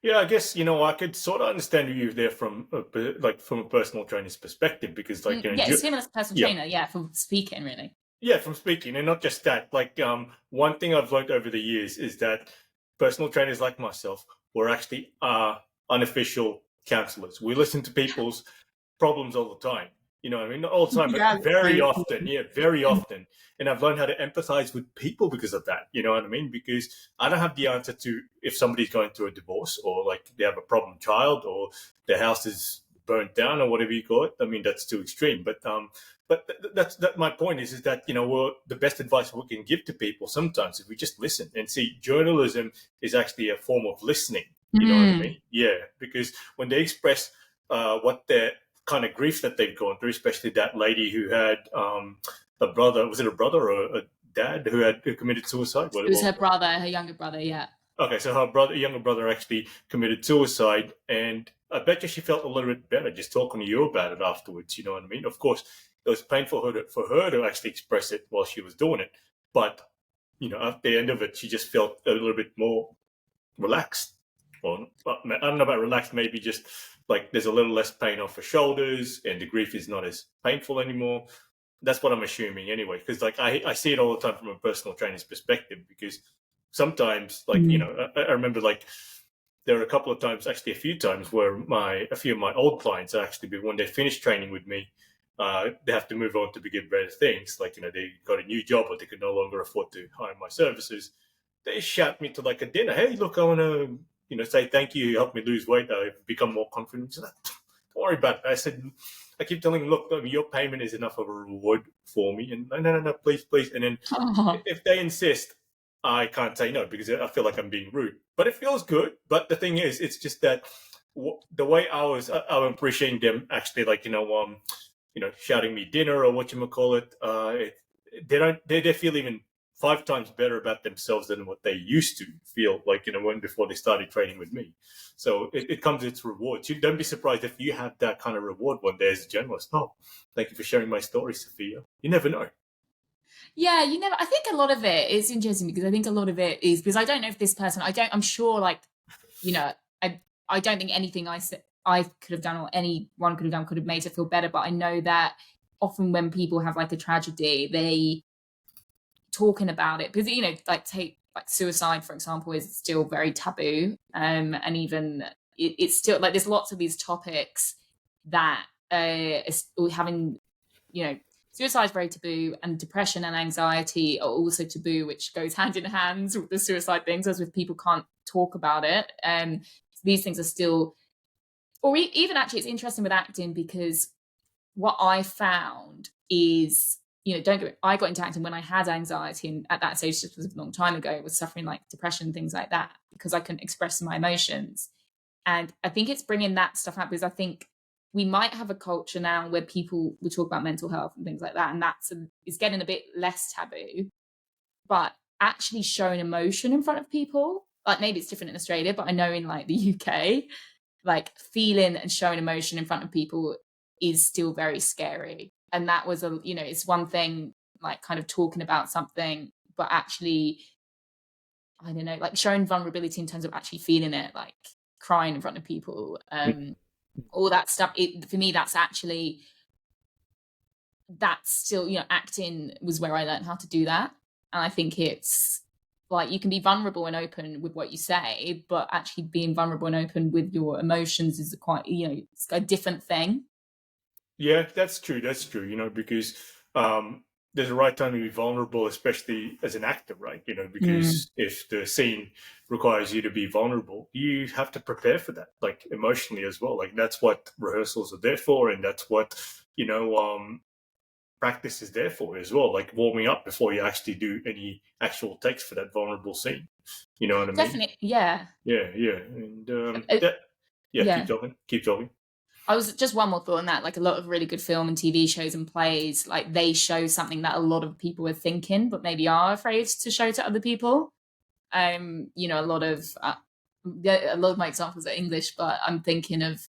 Yeah, I guess I could sort of understand you there from from a personal trainer's perspective because Yeah, it's similar to personal yeah. trainer. Yeah, for speaking, really. Yeah, from speaking, and not just that. One thing I've learned over the years is that personal trainers like myself were actually unofficial counselors. We listen to people's problems all the time. You know what I mean? Not all the time, but Yeah, very true. often. Yeah, very often. And I've learned how to empathize with people because of that. You know what I mean? Because I don't have the answer to if somebody's going through a divorce or like they have a problem child or their house is burnt down or whatever you call it. I mean, that's too extreme. But that's my point is that the best advice we can give to people sometimes if we just listen and see journalism is actually a form of listening. You know what I mean? Yeah, because when they express what their kind of grief that they've gone through, especially that lady who had a brother, was it a brother or a dad who committed suicide? It was her brother, her younger brother. Yeah. Okay, so her younger brother, actually committed suicide, and I bet you she felt a little bit better just talking to you about it afterwards. You know what I mean? Of course, it was painful for her to actually express it while she was doing it, but at the end of it, she just felt a little bit more relaxed. Well, I don't know about relaxed. Maybe just like there's a little less pain off her shoulders, and the grief is not as painful anymore. That's what I'm assuming anyway, because like I see it all the time from a personal trainer's perspective. Because sometimes, like I remember like there are a couple of times, actually a few times, where a few of my old clients actually, when they finish training with me, they have to move on to bigger, better things. Like they got a new job, or they could no longer afford to hire my services. They shout me to like a dinner. Hey, look, I want to say thank you. You helped me lose weight. I've become more confident. So don't worry about it. I said, I keep telling them, look, your payment is enough of a reward for me. And no, please. And then Oh, if they insist, I can't say no because I feel like I'm being rude. But it feels good. But the thing is, it's just that the way I'm appreciating them actually, like shouting me dinner or what you call it. They feel even 5 times better about themselves than what they used to feel like when before they started training with me. So it comes with its rewards. You don't be surprised if you have that kind of reward one day as a journalist. Oh, thank you for sharing my story, Sophia. You never know. Yeah, I think a lot of it is interesting because I think a lot of it is because I don't know if this person, I'm sure, like, you know, I don't think anything I said I could have done or anyone could have done could have made it feel better. But I know that often when people have like a tragedy, they talking about it because, like take like suicide, for example, is still very taboo. And even it's still like there's lots of these topics that having, you know, suicide is very taboo, and depression and anxiety are also taboo, which goes hand in hand with the suicide things, as if people can't talk about it. These things are still, or even actually, it's interesting with acting because what I found is, I got into acting when I had anxiety, and at that stage, just was a long time ago, was suffering like depression, things like that, because I couldn't express my emotions. And I think it's bringing that stuff out because I think we might have a culture now where people will talk about mental health and things like that, and is getting a bit less taboo. But actually showing emotion in front of people, like maybe it's different in Australia, but I know in like the UK, like feeling and showing emotion in front of people is still very scary. And that was it's one thing, like kind of talking about something, but actually, I don't know, like showing vulnerability in terms of actually feeling it, like crying in front of people, all that stuff. For me, that's still, acting was where I learned how to do that. And I think it's like you can be vulnerable and open with what you say, but actually being vulnerable and open with your emotions is quite, it's a different thing. Yeah, that's true. That's true. Because there's a right time to be vulnerable, especially as an actor, right? Mm, Because if the scene requires you to be vulnerable, you have to prepare for that, like emotionally as well. Like that's what rehearsals are there for, and that's what practice is there for as well. Like warming up before you actually do any actual takes for that vulnerable scene. You know what I mean? definitely. Yeah. Yeah, yeah, and Uh, that. Yeah, keep yeah. talking. Keep talking. I was just one more thought on that. Like a lot of really good film and TV shows and plays, like they show something that a lot of people are thinking, but maybe are afraid to show to other people. A lot of a lot of my examples are English, but I'm thinking of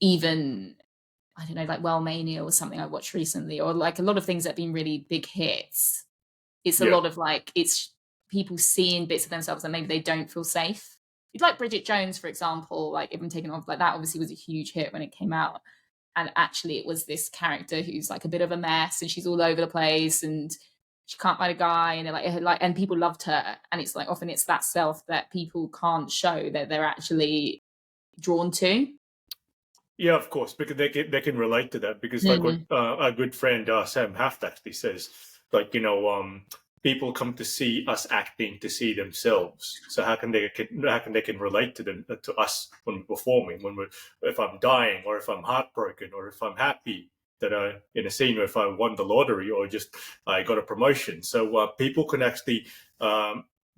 even, I don't know, like Wellmania or something I watched recently, or like a lot of things that have been really big hits. It's a Yeah, lot of like it's people seeing bits of themselves that maybe they don't feel safe. It's like Bridget Jones, for example, like even taken off, like that obviously was a huge hit when it came out. And actually it was this character who's like a bit of a mess and she's all over the place and she can't find a guy, and they're like and people loved her. And it's like often it's that self that people can't show that they're actually drawn to. yeah, of course, because they can relate to that. Because like what Mm. our good friend Sam Haft actually says, like people come to see us acting to see themselves. So how can they relate to us when we're performing, if I'm dying or if I'm heartbroken or if I'm happy that I in a scene, or if I won the lottery or just I got a promotion. So people can actually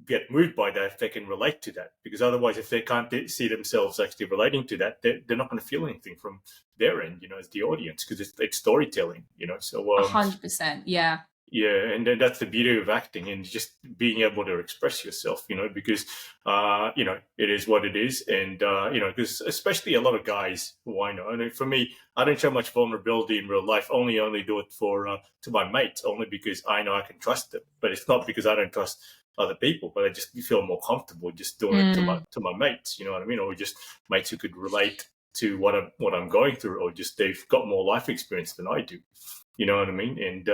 get moved by that if they can relate to that, because otherwise if they can't see themselves actually relating to that, they're not going to feel anything from their end, as the audience, because it's storytelling. So 100%. Yeah. yeah, and then that's the beauty of acting and just being able to express yourself, because it is what it is. And because especially a lot of guys who I know, and for me, I don't show much vulnerability in real life, only do it for to my mates, only because I know I can trust them. But it's not because I don't trust other people, but I just feel more comfortable just doing it to my Mm. mates, you know what I mean? Or just mates who could relate to what I'm going through, or just they've got more life experience than I do. You know what I mean? And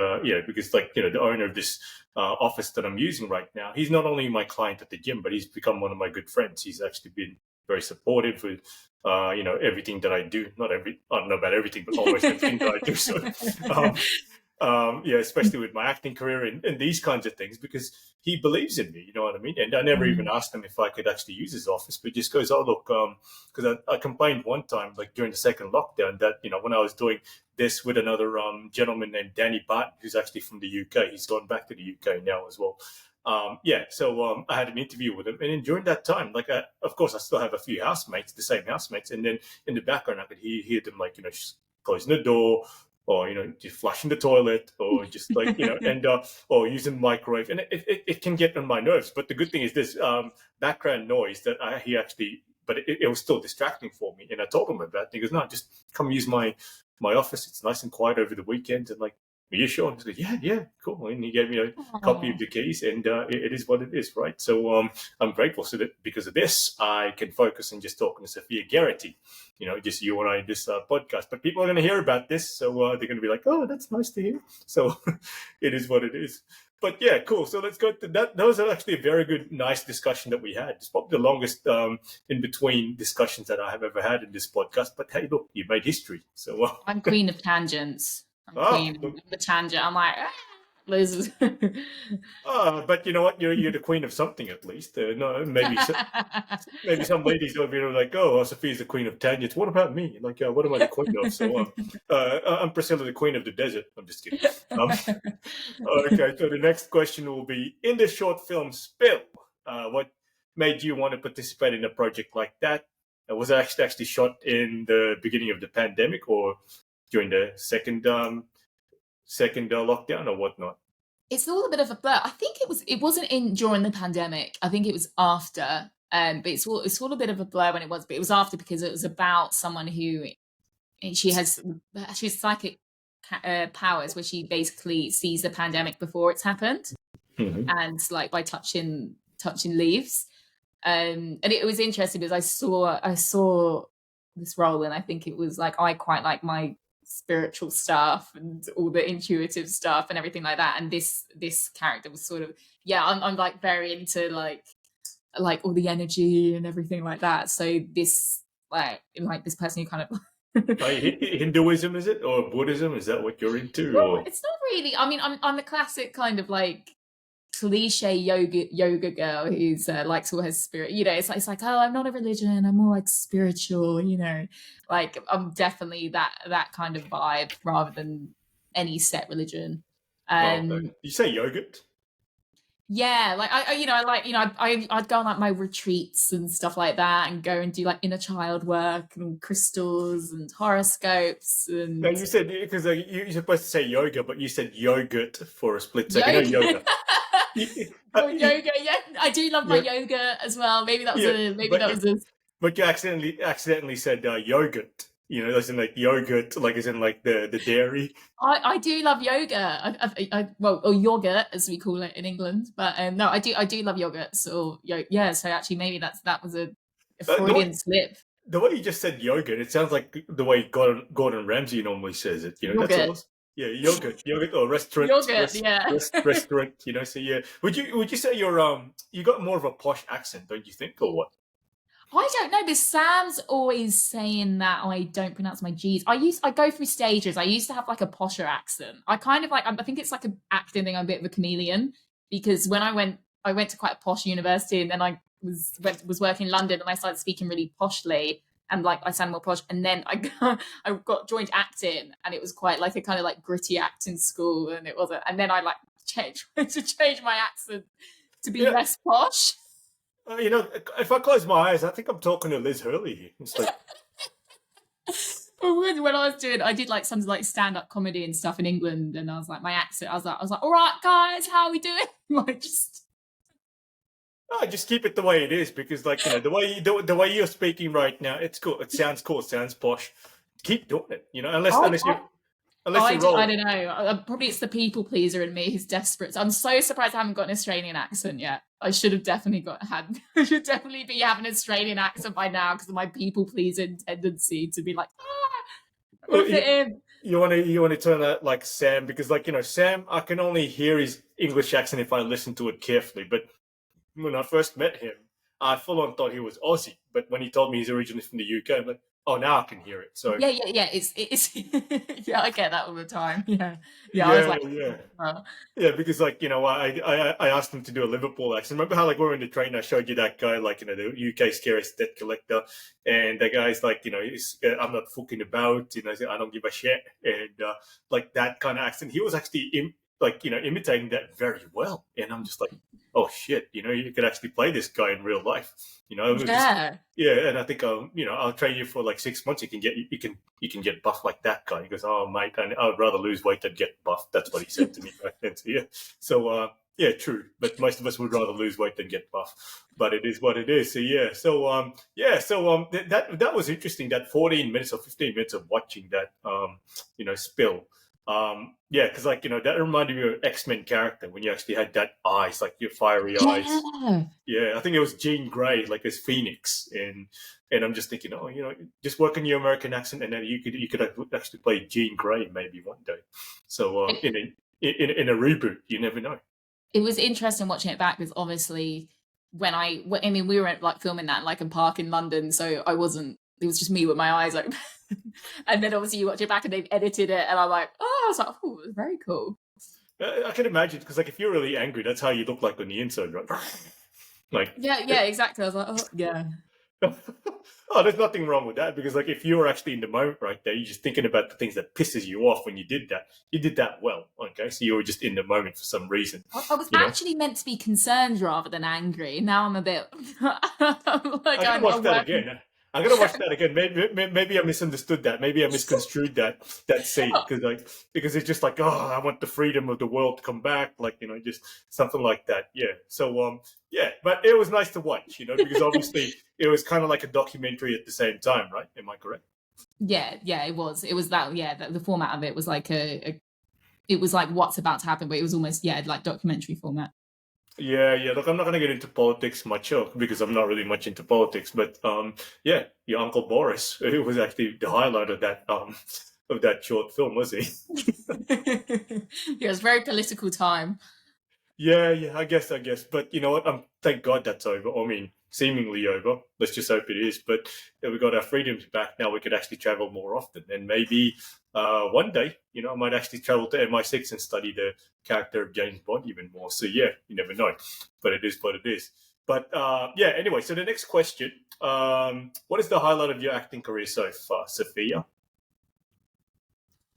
because like the owner of this office that I'm using right now, he's not only my client at the gym, but he's become one of my good friends. He's actually been very supportive with everything that I do. I don't know about everything, but almost everything that I do. So um, yeah, especially with my acting career and these kinds of things, because he believes in me, you know what I mean? And I never even Mm. asked him if I could actually use his office, but just goes, oh, look, because I complained one time, like during the second lockdown, that, when I was doing this with another gentleman named Danny Barton, who's actually from the UK. He's gone back to the UK now as well. So I had an interview with him, and during that time, like, of course, I still have a few housemates, the same housemates, and then in the background, I could hear them, like, just closing the door, or just flushing the toilet, or just like and or using the microwave, and it can get on my nerves. But the good thing is this background noise that he actually, but it was still distracting for me. And I told him about it. He goes, no, just come use my office. It's nice and quiet over the weekend, and like are you sure? I said, yeah, cool. And he gave me a copy of Oh, the keys, and it is what it is, right? So I'm grateful so that because of this, I can focus on just talking to Sofia Geraghty, just you and I in this podcast. But people are going to hear about this, so they're going to be like, oh, that's nice to hear. So it is what it is. But yeah, cool. So let's go to that. That was actually a very good, nice discussion that we had. It's probably the longest in between discussions that I have ever had in this podcast. But hey, look, you made history. So, I'm queen of tangents. I'm oh, queen look, of the tangent. I'm like, Liz. but you know what? You're the queen of something at least. No, maybe some ladies will be like, oh, well, Sophia's the queen of tangents. What about me? Like, what am I the queen of? So I'm Priscilla, the queen of the desert. I'm just kidding. Um, okay, so the next question will be: in the short film Spill, what made you want to participate in a project like that? Was it actually shot in the beginning of the pandemic or during the second lockdown or whatnot? It's all a bit of a blur. I think it wasn't in during the pandemic. I think it was after. But it's all a bit of a blur when it was, but it was after because it was about someone who she has psychic powers where she basically sees the pandemic before it's happened, Mm-hmm. and like by touching leaves. And it was interesting because I saw this role, and I think it was like I quite like my spiritual stuff and all the intuitive stuff and everything like that. And this character was sort of, yeah, I'm like very into like all the energy and everything like that. So this like this person who kind of Hinduism, is it, or Buddhism? Is that what you're into, well, or? it's not really. I mean, I'm the classic kind of like cliche yoga girl who's likes all her spirit. It's like, oh, I'm not a religion. I'm more like spiritual. Like I'm definitely that kind of vibe rather than any set religion. Oh, okay. Um, You say yogurt? yeah, like I like I'd go on like my retreats and stuff like that, and go and do like inner child work and crystals and horoscopes No, and you said because you're supposed to say yoga, but you said yogurt for a split second. No, yoga. yoga. You- Oh, yoga, yeah, I do love my yeah, yoga as well. Maybe that was yeah, a maybe but that you, was a but you accidentally said yogurt. As in like yogurt, like as in like the dairy. I do love yoga. Well, or yogurt as we call it in England. But no, I do love yogurt. So yeah. So actually, maybe that was a The way Freudian slip. you just said yogurt, it sounds like the way Gordon Ramsay normally says it. That's Yogurt, almost, yeah, yogurt or yogurt. Yeah. restaurant. So yeah, would you say you got more of a posh accent, don't you think, or what? I don't know, but Sam's always saying that I don't pronounce my G's. I go through stages. I used to have like a posher accent. I kind of like, I think it's like an acting thing. I'm a bit of a chameleon because when I went to quite a posh university, and then I was working in London, and I started speaking really poshly, and like I sound more posh. And then I got joined acting, and it was quite like a kind of like gritty acting school, and it wasn't. And then I like changed to change my accent to be Yeah, less posh. if I close my eyes, I think I'm talking to Liz Hurley here. It's like, Well, when I did like some like stand up comedy and stuff in England, and I was like my accent. I was like, all right, guys, how are we doing? Like just oh, just keep it the way it is because, like, the way you're speaking right now, it's cool. It sounds cool. It sounds posh. Keep doing it. Unless I, unless you I, unless you I roll. don't know. Probably it's the people pleaser in me who's desperate. I'm so surprised I haven't got an Australian accent yet. I should have definitely had. I should definitely be having an Australian accent by now because of my people pleasing tendency to be like, I want Well, to fit in. you want to turn out like Sam because, like, Sam, I can only hear his English accent if I listen to it carefully. But when I first met him, I full on thought he was Aussie. But when he told me he's originally from the UK, I'm like, oh, now I can hear it. So Yeah. It's yeah. I get that all the time. Yeah. I was yeah, like, yeah. oh. Yeah, because, like, I asked him to do a Liverpool accent. Remember how, like, we were in the train, I showed you that guy, like, the UK scariest debt collector, and the guy's like, I'm not fucking about, I don't give a shit, and like that kind of accent. He was actually imitating that very well, and I'm just like, oh shit, you could actually play this guy in real life. It was just, Yeah. yeah, and I think I'll train you for like 6 months. You can get buff like that guy. He goes, oh mate, I'd rather lose weight than get buff. That's what he said to me back then. So yeah, yeah, true. But most of us would rather lose weight than get buff. But it is what it is. So yeah, that was interesting. That 14 minutes or 15 minutes of watching that spill. Yeah, because like that reminded me of an X-Men character when you actually had that eyes, like your fiery eyes. Yeah. Yeah, I think it was Jean Grey, like as Phoenix, and I'm just thinking, oh, just work on your American accent, and then you could actually play Jean Grey maybe one day. So in a reboot, you never know. It was interesting watching it back because obviously I mean, we were like filming that like in park in London, so I wasn't. It was just me with my eyes open, and then obviously you watch it back and they've edited it, and I'm like, oh, I was like, oh, it was very cool. I can imagine because like if you're really angry, that's how you look like on the inside, right? Like, Yeah, exactly. I was like, oh, yeah. oh, there's nothing wrong with that because like if you're actually in the moment right there, you're just thinking about the things that pisses you off when you did that well. Okay, so you were just in the moment for some reason, I was actually meant to be concerned rather than angry. Now I'm a bit like I gotta watch I'm that working. again. I gotta watch that again. Maybe I misunderstood that. Maybe I misconstrued that scene because it's just like, oh, I want the freedom of the world to come back, like just something like that. Yeah. So yeah, but it was nice to watch, because obviously it was kind of like a documentary at the same time, right? Am I correct? Yeah, it was. It was that. Yeah, the format of it was like it was like what's about to happen, but it was almost like documentary format. Yeah. Look, I'm not gonna get into politics much because I'm not really much into politics. But yeah, your uncle Boris, it was actually the highlight of that short film, was he? Yeah, it was a very political time. Yeah, I guess. But you know what? Thank God that's over. I mean, seemingly over. Let's just hope it is. But yeah, we got our freedoms back now. We could actually travel more often, and maybe one day, I might actually travel to MI6 and study the character of James Bond even more. So yeah, you never know. But it is what it is. But yeah. Anyway, so the next question: what is the highlight of your acting career so far, Sophia?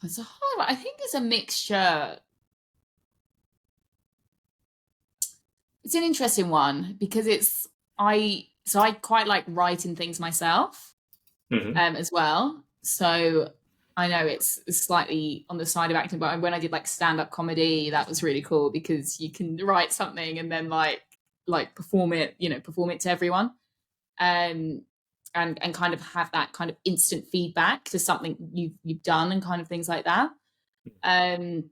It's a hard. I think it's a mixture. It's an interesting one because I quite like writing things myself Mm-hmm. as well. So I know it's slightly on the side of acting, but when I did like stand-up comedy, that was really cool because you can write something and then like perform it, perform it to everyone. Um and kind of have that kind of instant feedback to something you've done and kind of things like that. Um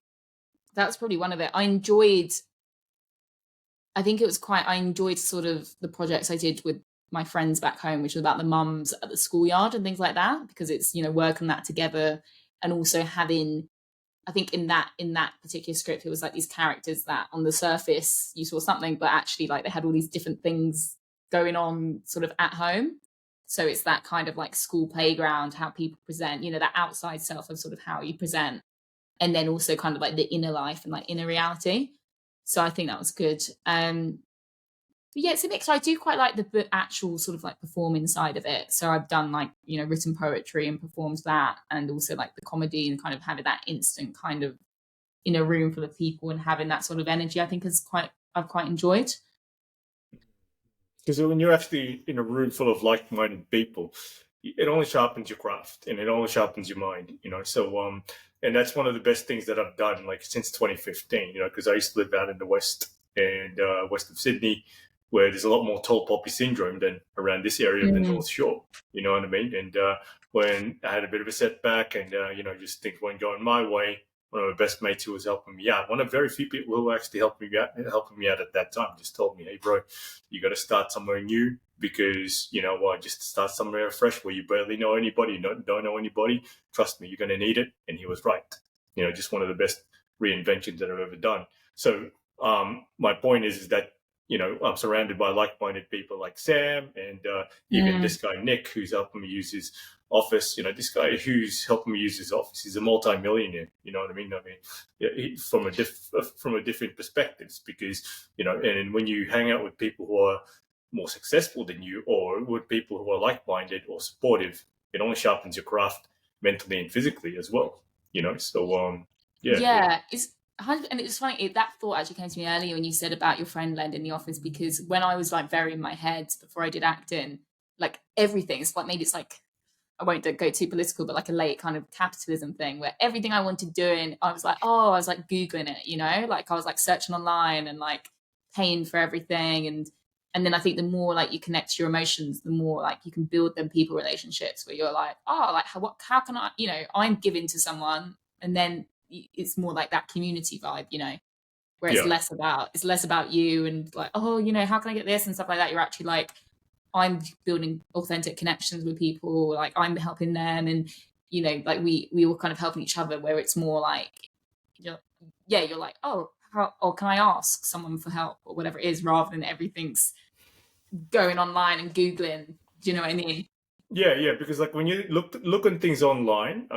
that's probably one of it. I enjoyed sort of the projects I did with my friends back home, which was about the mums at the schoolyard and things like that, because it's, working that together and also having, I think in that particular script, it was like these characters that on the surface you saw something, but actually like they had all these different things going on sort of at home. So it's that kind of like school playground, how people present, that outside self of sort of how you present, and then also kind of like the inner life and like inner reality. So I think that was good. But yeah, it's a mix. I do quite like the actual sort of like performing side of it. So I've done like, written poetry and performed that, and also like the comedy and kind of having that instant kind of in a room full of people and having that sort of energy, I think I've quite enjoyed. Because when you're actually in a room full of like-minded people, it only sharpens your craft and it only sharpens your mind. So and that's one of the best things that I've done like since 2015. Because I used to live out in the west and west of Sydney, where there's a lot more tall poppy syndrome than around this area of the Mm. North Shore. You know what I mean? And when I had a bit of a setback and just things weren't going my way, one of my best mates who was helping me out, one of very few people who actually helping me out at that time, just told me, "Hey, bro, you got to start somewhere new because just start somewhere fresh where you barely know anybody, don't know anybody. Trust me, you're going to need it." And he was right. Just one of the best reinventions that I've ever done. So my point is that I'm surrounded by like-minded people like Sam and even Mm. this guy Nick, who's helping me use his office. This guy who's helping me use his office, he's a multi-millionaire. You know what I mean? Yeah, from a different perspectives, because and when you hang out with people who are more successful than you, or with people who are like-minded or supportive, it only sharpens your craft mentally and physically as well. So yeah. Yeah, and it's funny that thought actually came to me earlier when you said about your friend lending the office, because when I was like very in my head before I did acting, like everything, it's like maybe it's like I won't go too political, but like a late kind of capitalism thing where everything I wanted doing, I was like Googling it, like I was like searching online and like paying for everything. And then I think the more like you connect to your emotions, the more like you can build them people relationships where you're like, oh, like how can I, I'm giving to someone. And then, it's more like that community vibe, where Yeah. it's less about you and like, oh, how can I get this and stuff like that. You're actually like, I'm building authentic connections with people, like I'm helping them, and like we all kind of helping each other, where it's more like, you're like, oh, or can I ask someone for help or whatever it is, rather than everything's going online and Googling. Do you know what I mean? Yeah, because like when you look on things online,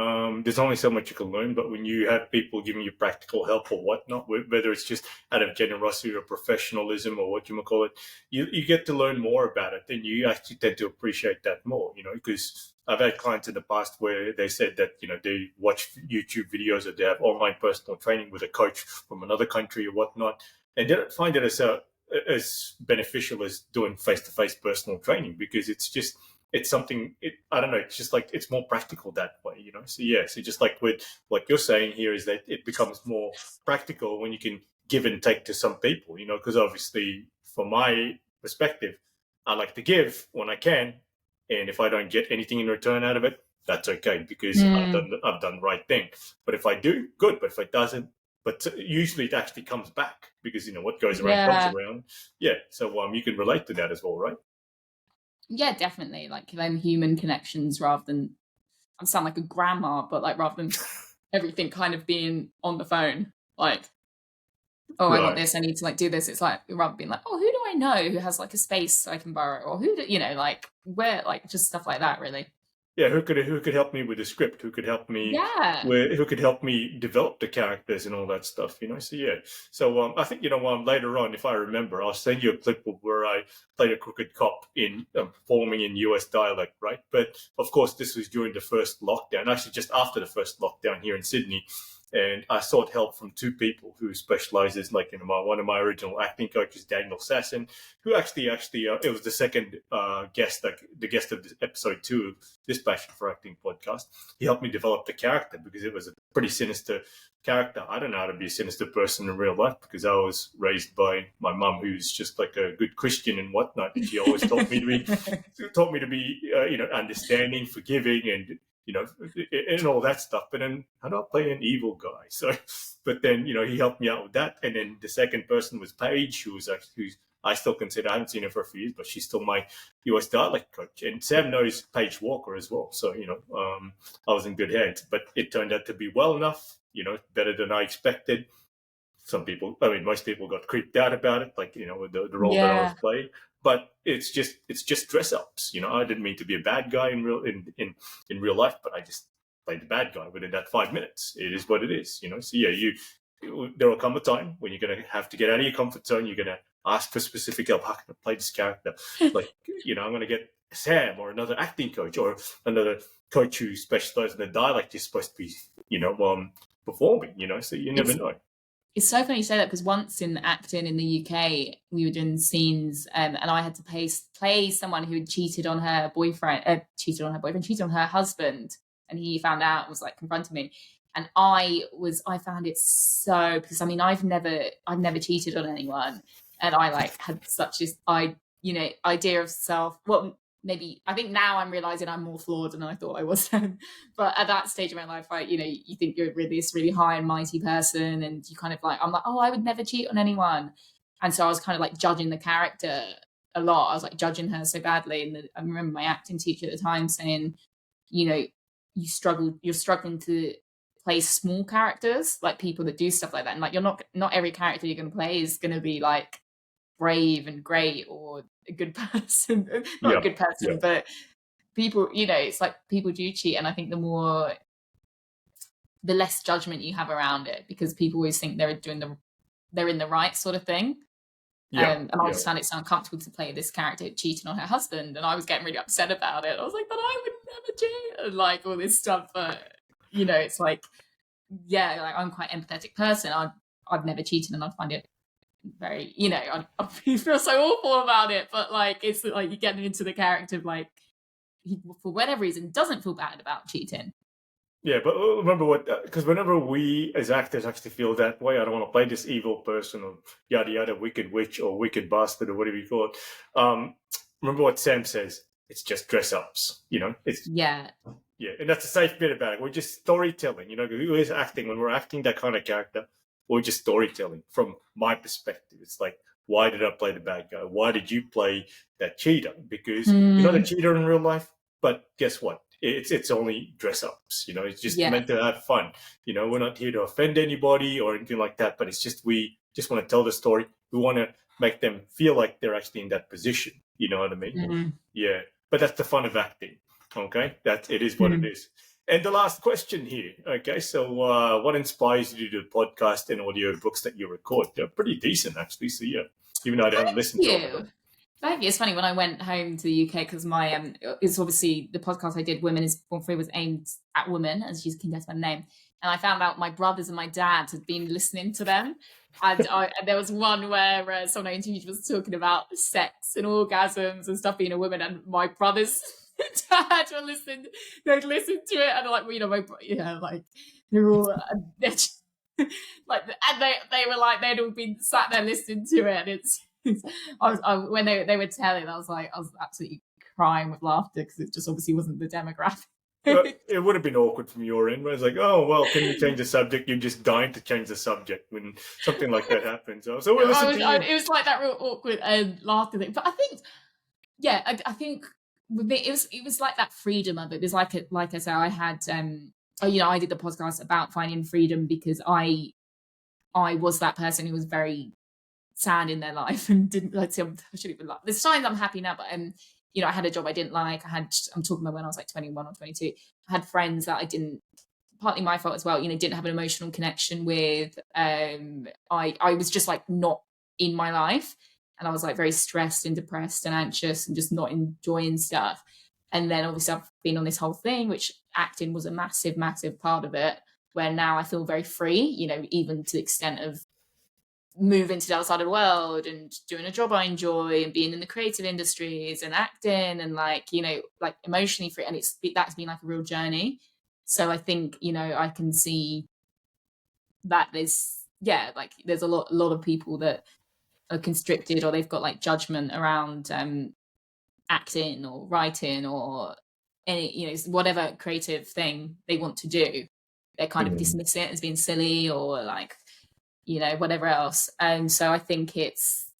there's only so much you can learn. But when you have people giving you practical help or whatnot, whether it's just out of generosity or professionalism or what you might call it, you get to learn more about it, and you actually tend to appreciate that more. Because I've had clients in the past where they said that they watch YouTube videos or they have online personal training with a coach from another country or whatnot, and they don't find it as beneficial as doing face-to-face personal training, because it's something, I don't know, it's just like it's more practical that way. So just like with what you're saying here is that it becomes more practical when you can give and take to some people, because obviously from my perspective, I like to give when I can, and if I don't get anything in return out of it, that's okay, because I've done the right thing. But if I do, good. But if it doesn't, but usually it actually comes back, because what goes around comes around. Yeah, so you can relate to that as well, right? Yeah, definitely. Like them human connections, rather than, I sound like a grandma, but like rather than everything kind of being on the phone, like, oh, I want Right. this, I need to like do this. It's like, rather than being like, oh, who do I know who has like a space I can borrow, or who do like where, like just stuff like that, really. Yeah, who could help me with the script? Who could help me Yeah. who could help me develop the characters and all that stuff? So yeah. So I think later on, if I remember, I'll send you a clip of where I played a crooked cop in performing in US dialect, right? But of course, this was during the first lockdown, actually just after the first lockdown here in Sydney. And I sought help from two people who specializes, like one of my original acting coaches, Daniel Sasson, who actually it was the second guest, like the guest of episode 2 of this Passion for Acting podcast. He helped me develop the character, because it was a pretty sinister character. I don't know how to be a sinister person in real life, because I was raised by my mum, who's just like a good Christian and whatnot, and she always taught me to be understanding, forgiving, and and all that stuff. But then how do I play an evil guy? So, but then he helped me out with that. And then the second person was Paige, who's I still consider, I haven't seen her for a few years, but she's still my US dialect coach. And Sam knows Paige Walker as well. So, I was in good hands. But it turned out to be well enough, better than I expected. Most people got creeped out about it, like, with the role that I was playing. But it's just dress ups. I didn't mean to be a bad guy in real life, but I just played the bad guy within that 5 minutes. It is what it is. So yeah, there will come a time when you're going to have to get out of your comfort zone. You're going to ask for specific help. How can I play this character? Like, I'm going to get Sam or another acting coach or another coach who specializes in the dialect you're supposed to be, performing. So you never know. It's so funny you say that, because once in acting in the UK, we were doing scenes, and I had to play someone who had cheated on her husband, and he found out and was like confronting me. And I found it so, because I've never cheated on anyone, and I like had such this idea of self. Well, maybe I think now I'm realizing I'm more flawed than I thought I was then. But at that stage of my life, you think you're really this really high and mighty person, and you kind of like, I'm like, oh, I would never cheat on anyone. And so I was kind of like judging the character a lot. I was like judging her so badly. And I remember my acting teacher at the time saying, you're struggling to play small characters, like people that do stuff like that. And like, not every character you're going to play is going to be like brave and great or a good person. Not a good person, but people, it's like people do cheat. And I think the less judgment you have around it, because people always think they're in the right sort of thing. And I just found it so uncomfortable to play this character cheating on her husband, and I was getting really upset about it. I was like, but I would never cheat, and like all this stuff. But it's like, yeah, like I'm quite an empathetic person. I've never cheated, and I find it very, I feel so awful about it. But like, it's like you're getting into the character of like, he, for whatever reason, doesn't feel bad about cheating. Yeah, but remember because whenever we as actors actually feel that way, I don't want to play this evil person or yada yada, wicked witch or wicked bastard or whatever you call it. Remember what Sam says, it's just dress ups, it's Yeah, and that's the safe bit about it. We're just storytelling, who is acting? When we're acting that kind of character, we're just storytelling from my perspective. It's like, why did I play the bad guy? Why did you play that cheater? Because you're not a cheater in real life, but guess what? It's only dress ups, it's just Yeah. meant to have fun. We're not here to offend anybody or anything like that, but it's just, we just want to tell the story. We want to make them feel like they're actually in that position. You know what I mean? Yeah. But that's the fun of acting. Okay, that it is what it is. And the last question here. Okay, so what inspires you to do the podcast and audio books that you record? They're pretty decent, actually. So yeah, even though I haven't listened to them. Thank you. It's funny when I went home to the UK because my it's obviously the podcast I did, Women is Born Free, was aimed at women, as you can guess by the name. And I found out my brothers and my dad had been listening to them. And there was one where someone I interviewed was talking about sex and orgasms and stuff being a woman, and my brothers dad were listening. They'd listen to it, and like, like they're all like, and they were like, they'd all been sat there listening to it, and it's. When they were telling, I was absolutely crying with laughter because it just obviously wasn't the demographic. It would have been awkward from your end, where it's like, oh well, can you change the subject? You're just dying to change the subject when something like that happens. So we'll listen to you. It was like that real awkward laughter thing. But I think, yeah, I think it was like that freedom of it. It was like I say, I had I did the podcast about finding freedom because I was that person who was very sad in their life and didn't like I shouldn't even laugh. There's times I'm happy now, but I had a job I didn't like. I'm talking about when I was like 21 or 22. I had friends that I didn't, partly my fault as well, didn't have an emotional connection with. I was just like not in my life, and I was like very stressed and depressed and anxious and just not enjoying stuff. And then obviously I've been on this whole thing, which acting was a massive, massive part of it, where now I feel very free, even to the extent of moving to the other side of the world and doing a job I enjoy and being in the creative industries and acting and like emotionally free. And that's been like a real journey. So I think, I can see that there's a lot of people that are constricted or they've got like judgment around acting or writing or any, whatever creative thing they want to do. They kind of dismiss it as being silly or like, whatever else. And so I think that's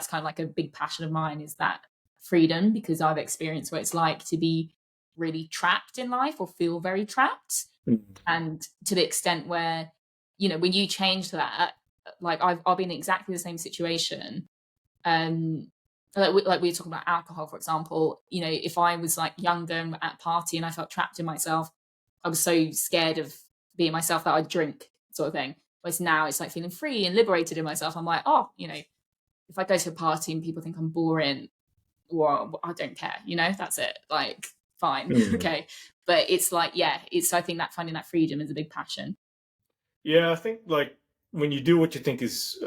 kind of like a big passion of mine, is that freedom, because I've experienced what it's like to be really trapped in life or feel very trapped. And to the extent where, when you change that, like I've been in exactly the same situation. Like we were talking about alcohol, for example, if I was like younger and at a party and I felt trapped in myself, I was so scared of being myself that I'd drink, sort of thing. Whereas now it's like feeling free and liberated in myself. I'm like, if I go to a party and people think I'm boring, well, I don't care, that's it. Like, fine. Okay. But it's like, I think that finding that freedom is a big passion. Yeah, I think like when you do what you think is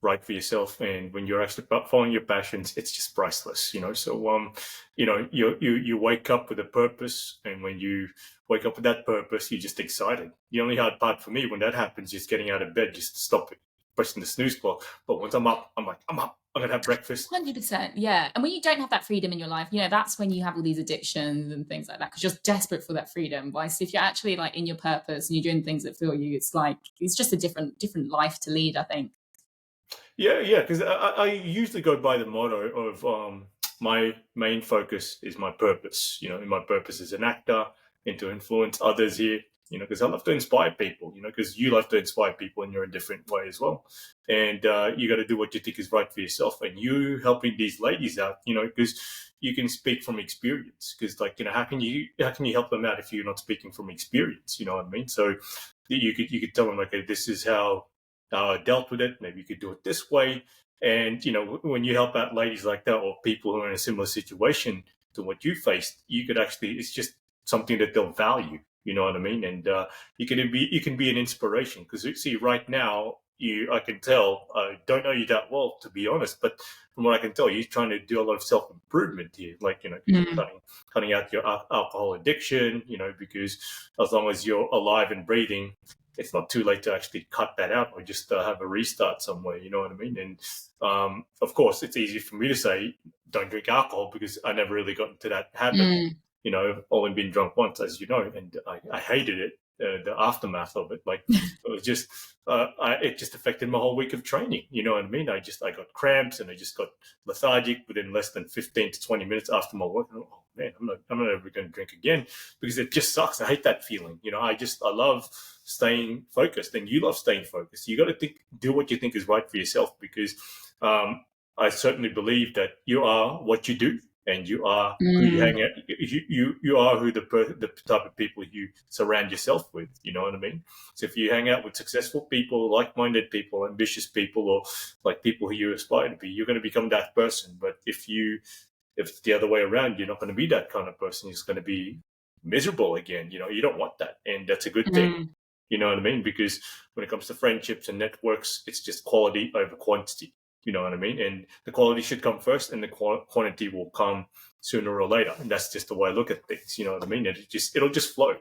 right for yourself, and when you're actually following your passions, it's just priceless, So you wake up with a purpose, and when you wake up with that purpose, you're just excited. The only hard part for me when that happens is getting out of bed, just stop it, pressing the snooze clock. But once I'm up, I'm like, I'm up. I'm gonna have breakfast. 100%, yeah. And when you don't have that freedom in your life, that's when you have all these addictions and things like that, because you're desperate for that freedom. Whilst if you're actually like in your purpose and you're doing things that feel you, it's like it's just a different life to lead, I think. Yeah, because I usually go by the motto of my main focus is my purpose. And my purpose as an actor and to influence others here. Because I love to inspire people. Because you love to inspire people in your different way as well. And you got to do what you think is right for yourself. And you helping these ladies out. Because you can speak from experience. Because how can you help them out if you're not speaking from experience? You know what I mean? So you could tell them, okay, this is how I dealt with it. Maybe you could do it this way. And when you help out ladies like that, or people who are in a similar situation to what you faced, you could actually, it's just something that they'll value. You know what I mean? And you can be an inspiration, because see, right now I can tell, I don't know you that well, to be honest, but from what I can tell, you're trying to do a lot of self-improvement here, like cutting out your alcohol addiction, because as long as you're alive and breathing, it's not too late to actually cut that out or just have a restart somewhere. You know what I mean? And of course, it's easy for me to say don't drink alcohol, because I never really got into that habit. You know, I've only been drunk once, as you know, and I hated it. The aftermath of it, like it was just, it just affected my whole week of training. You know what I mean? I got cramps and I just got lethargic within less than 15 to 20 minutes after my work. Oh man, I'm not ever going to drink again because it just sucks. I hate that feeling. You know, I love staying focused, and you love staying focused. You got to do what you think is right for yourself, because I certainly believe that you are what you do, and you are who you hang out. You are who the type of people you surround yourself with. You know what I mean? So if you hang out with successful people, like-minded people, ambitious people, or like people who you aspire to be, you're going to become that person. But if it's the other way around, you're not going to be that kind of person. You're just going to be miserable again. You know, you don't want that, and that's a good thing. You know what I mean? Because when it comes to friendships and networks, it's just quality over quantity. You know what I mean? And the quality should come first, and the quantity will come sooner or later. And that's just the way I look at things. You know what I mean? It'll just flow,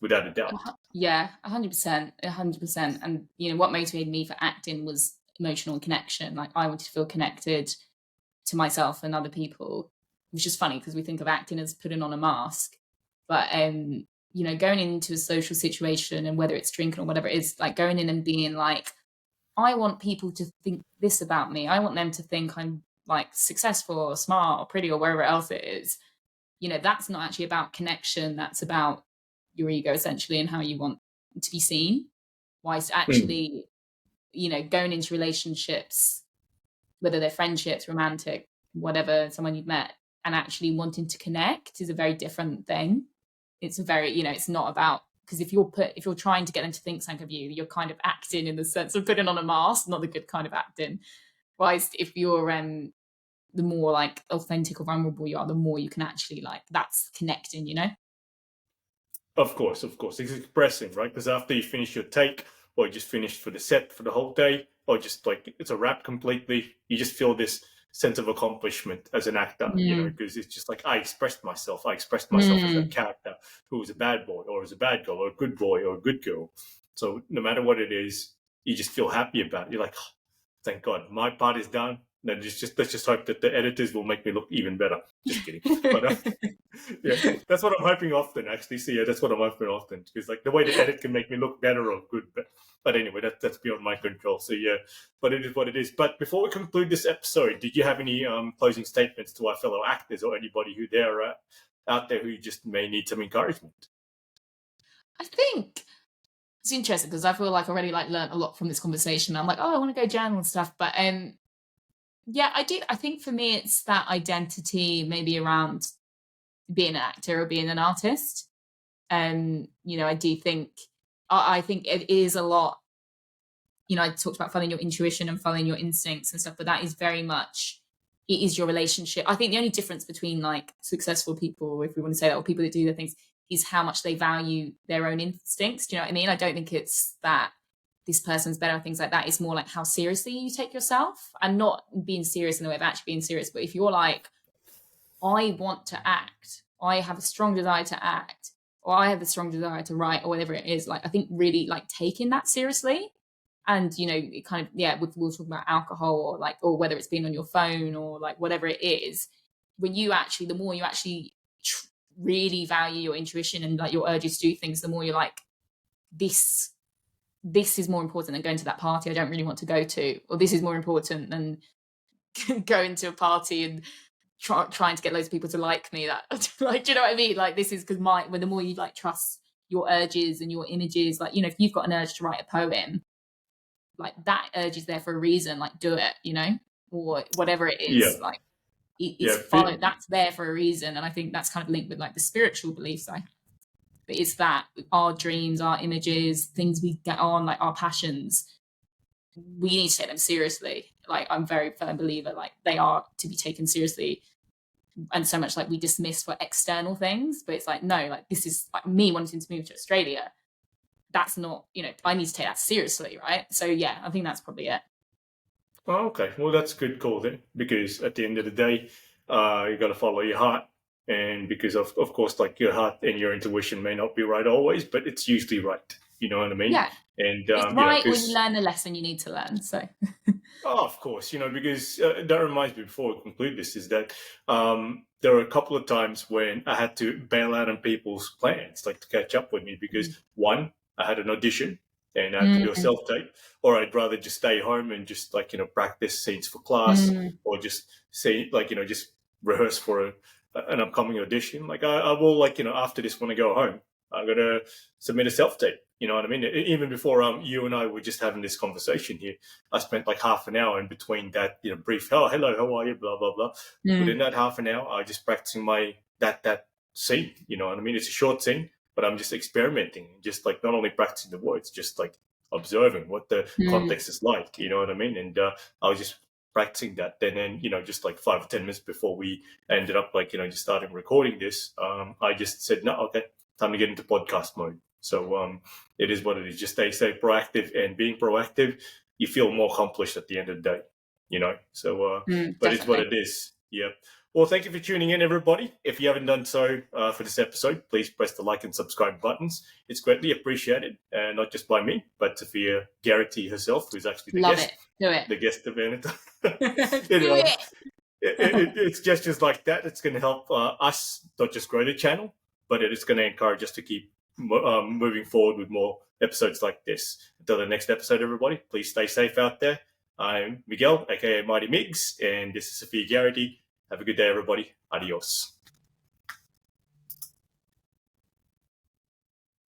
without a doubt. Yeah, 100%, 100%. And you know what motivated me for acting was emotional connection. Like I wanted to feel connected to myself and other people, which is funny because we think of acting as putting on a mask, but you know, going into a social situation, and whether it's drinking or whatever it is, like going in and being like, I want people to think this about me. I want them to think I'm like successful or smart or pretty or wherever else it is. You know, that's not actually about connection. That's about your ego essentially, and how you want to be seen. Whilst actually, you know, going into relationships, whether they're friendships, romantic, whatever, someone you've met, and actually wanting to connect is a very different thing. It's a very, you know, it's not about, because if you're trying to get them to think something of you, you're kind of acting in the sense of putting on a mask, not the good kind of acting. Whilst if you're the more like authentic or vulnerable you are, the more you can actually like, that's connecting, you know? Of course. It's expressing, right? Because after you finish your take, or you just finished for the set for the whole day, or just like it's a wrap completely, you just feel this sense of accomplishment as an actor, you know, because it's just like I expressed myself as that character who was a bad boy or was a bad girl or a good boy or a good girl. So no matter what it is, you just feel happy about it. You're like, oh, thank God, my part is done. Then let's just hope that the editors will make me look even better. Just kidding. But yeah, that's what I'm hoping often, actually. So yeah, that's what I'm hoping often, because like the way the edit can make me look better or good. But anyway, that's beyond my control. So yeah, but it is what it is. But before we conclude this episode, did you have any closing statements to our fellow actors or anybody who they're out there who just may need some encouragement? I think it's interesting because I feel like I already like learned a lot from this conversation. I'm like, oh, I want to go journal and stuff. But yeah, I do. I think for me, it's that identity maybe around being an actor or being an artist. You know, I do think, I think it is a lot, you know, I talked about following your intuition and following your instincts and stuff, but that is very much, it is your relationship. I think the only difference between like successful people, if we want to say that, or people that do their things, is how much they value their own instincts. Do you know what I mean? I don't think it's that this person's better and things like that. It's more like how seriously you take yourself, and not being serious in the way of actually being serious. But if you're like, I want to act, I have a strong desire to act, or I have a strong desire to write, or whatever it is, like I think really like taking that seriously. And you know, it kind of, yeah, we'll talk about alcohol, or like, or whether it's being on your phone or like whatever it is, when you actually, the more you actually really value your intuition and like your urges to do things, the more you're like, this is more important than going to that party I don't really want to go to, or this is more important than going to a party and trying to get loads of people to like me. That like, do you know what I mean? Like, this is because when the more you like trust your urges and your images, like, you know, if you've got an urge to write a poem, like that urge is there for a reason, like do it, you know, or whatever it is. Like it's that's there for a reason. And I think that's kind of linked with like the spiritual beliefs I have. But it's that our dreams, our images, things we get on, like our passions, we need to take them seriously. Like I'm very firm believer, like they are to be taken seriously. And so much like we dismiss for external things, but it's like, no, like this is like me wanting to move to Australia. That's not, you know, I need to take that seriously, right? So yeah, I think that's probably it. Oh, okay, well that's a good call then, because at the end of the day, you got to follow your heart, and because of course, like your heart and your intuition may not be right always, but it's usually right. You know what I mean? Yeah. And It's right when you learn the lesson you need to learn. So oh, of course, because that reminds me, before we conclude this, is that there were a couple of times when I had to bail out on people's plans, like to catch up with me, because one, I had an audition and I had to do a self-tape, or I'd rather just stay home and just practice scenes for class, or just say just rehearse for an upcoming audition. Like I will after this, when I go home, I'm gonna submit a self-tape. You know what I mean? Even before you and I were just having this conversation here, I spent like half an hour in between that, brief, oh, hello, how are you, blah, blah, blah. Within that half an hour, I just practicing that scene, you know what I mean? It's a short scene, but I'm just experimenting, just like not only practicing the words, just like observing what the context is like, you know what I mean? And I was just practicing that. And then, just like 5 or 10 minutes before we ended up just starting recording this, I just said, no, okay, time to get into podcast mode. So it is what it is. Just stay proactive, and being proactive, you feel more accomplished at the end of the day, So, but it's what it is. Yeah. Well, thank you for tuning in, everybody. If you haven't done so for this episode, please press the like and subscribe buttons. It's greatly appreciated, and not just by me, but Sofia Geraghty herself, who's actually the guest. Do it. The guest of it. Do it. It's gestures like that that's going to help us not just grow the channel, but it is going to encourage us to keep moving forward with more episodes like this. Until the next episode, everybody, please stay safe out there. I'm Miguel, aka Mighty Migs, and this is Sofia Geraghty. Have a good day, everybody. Adios.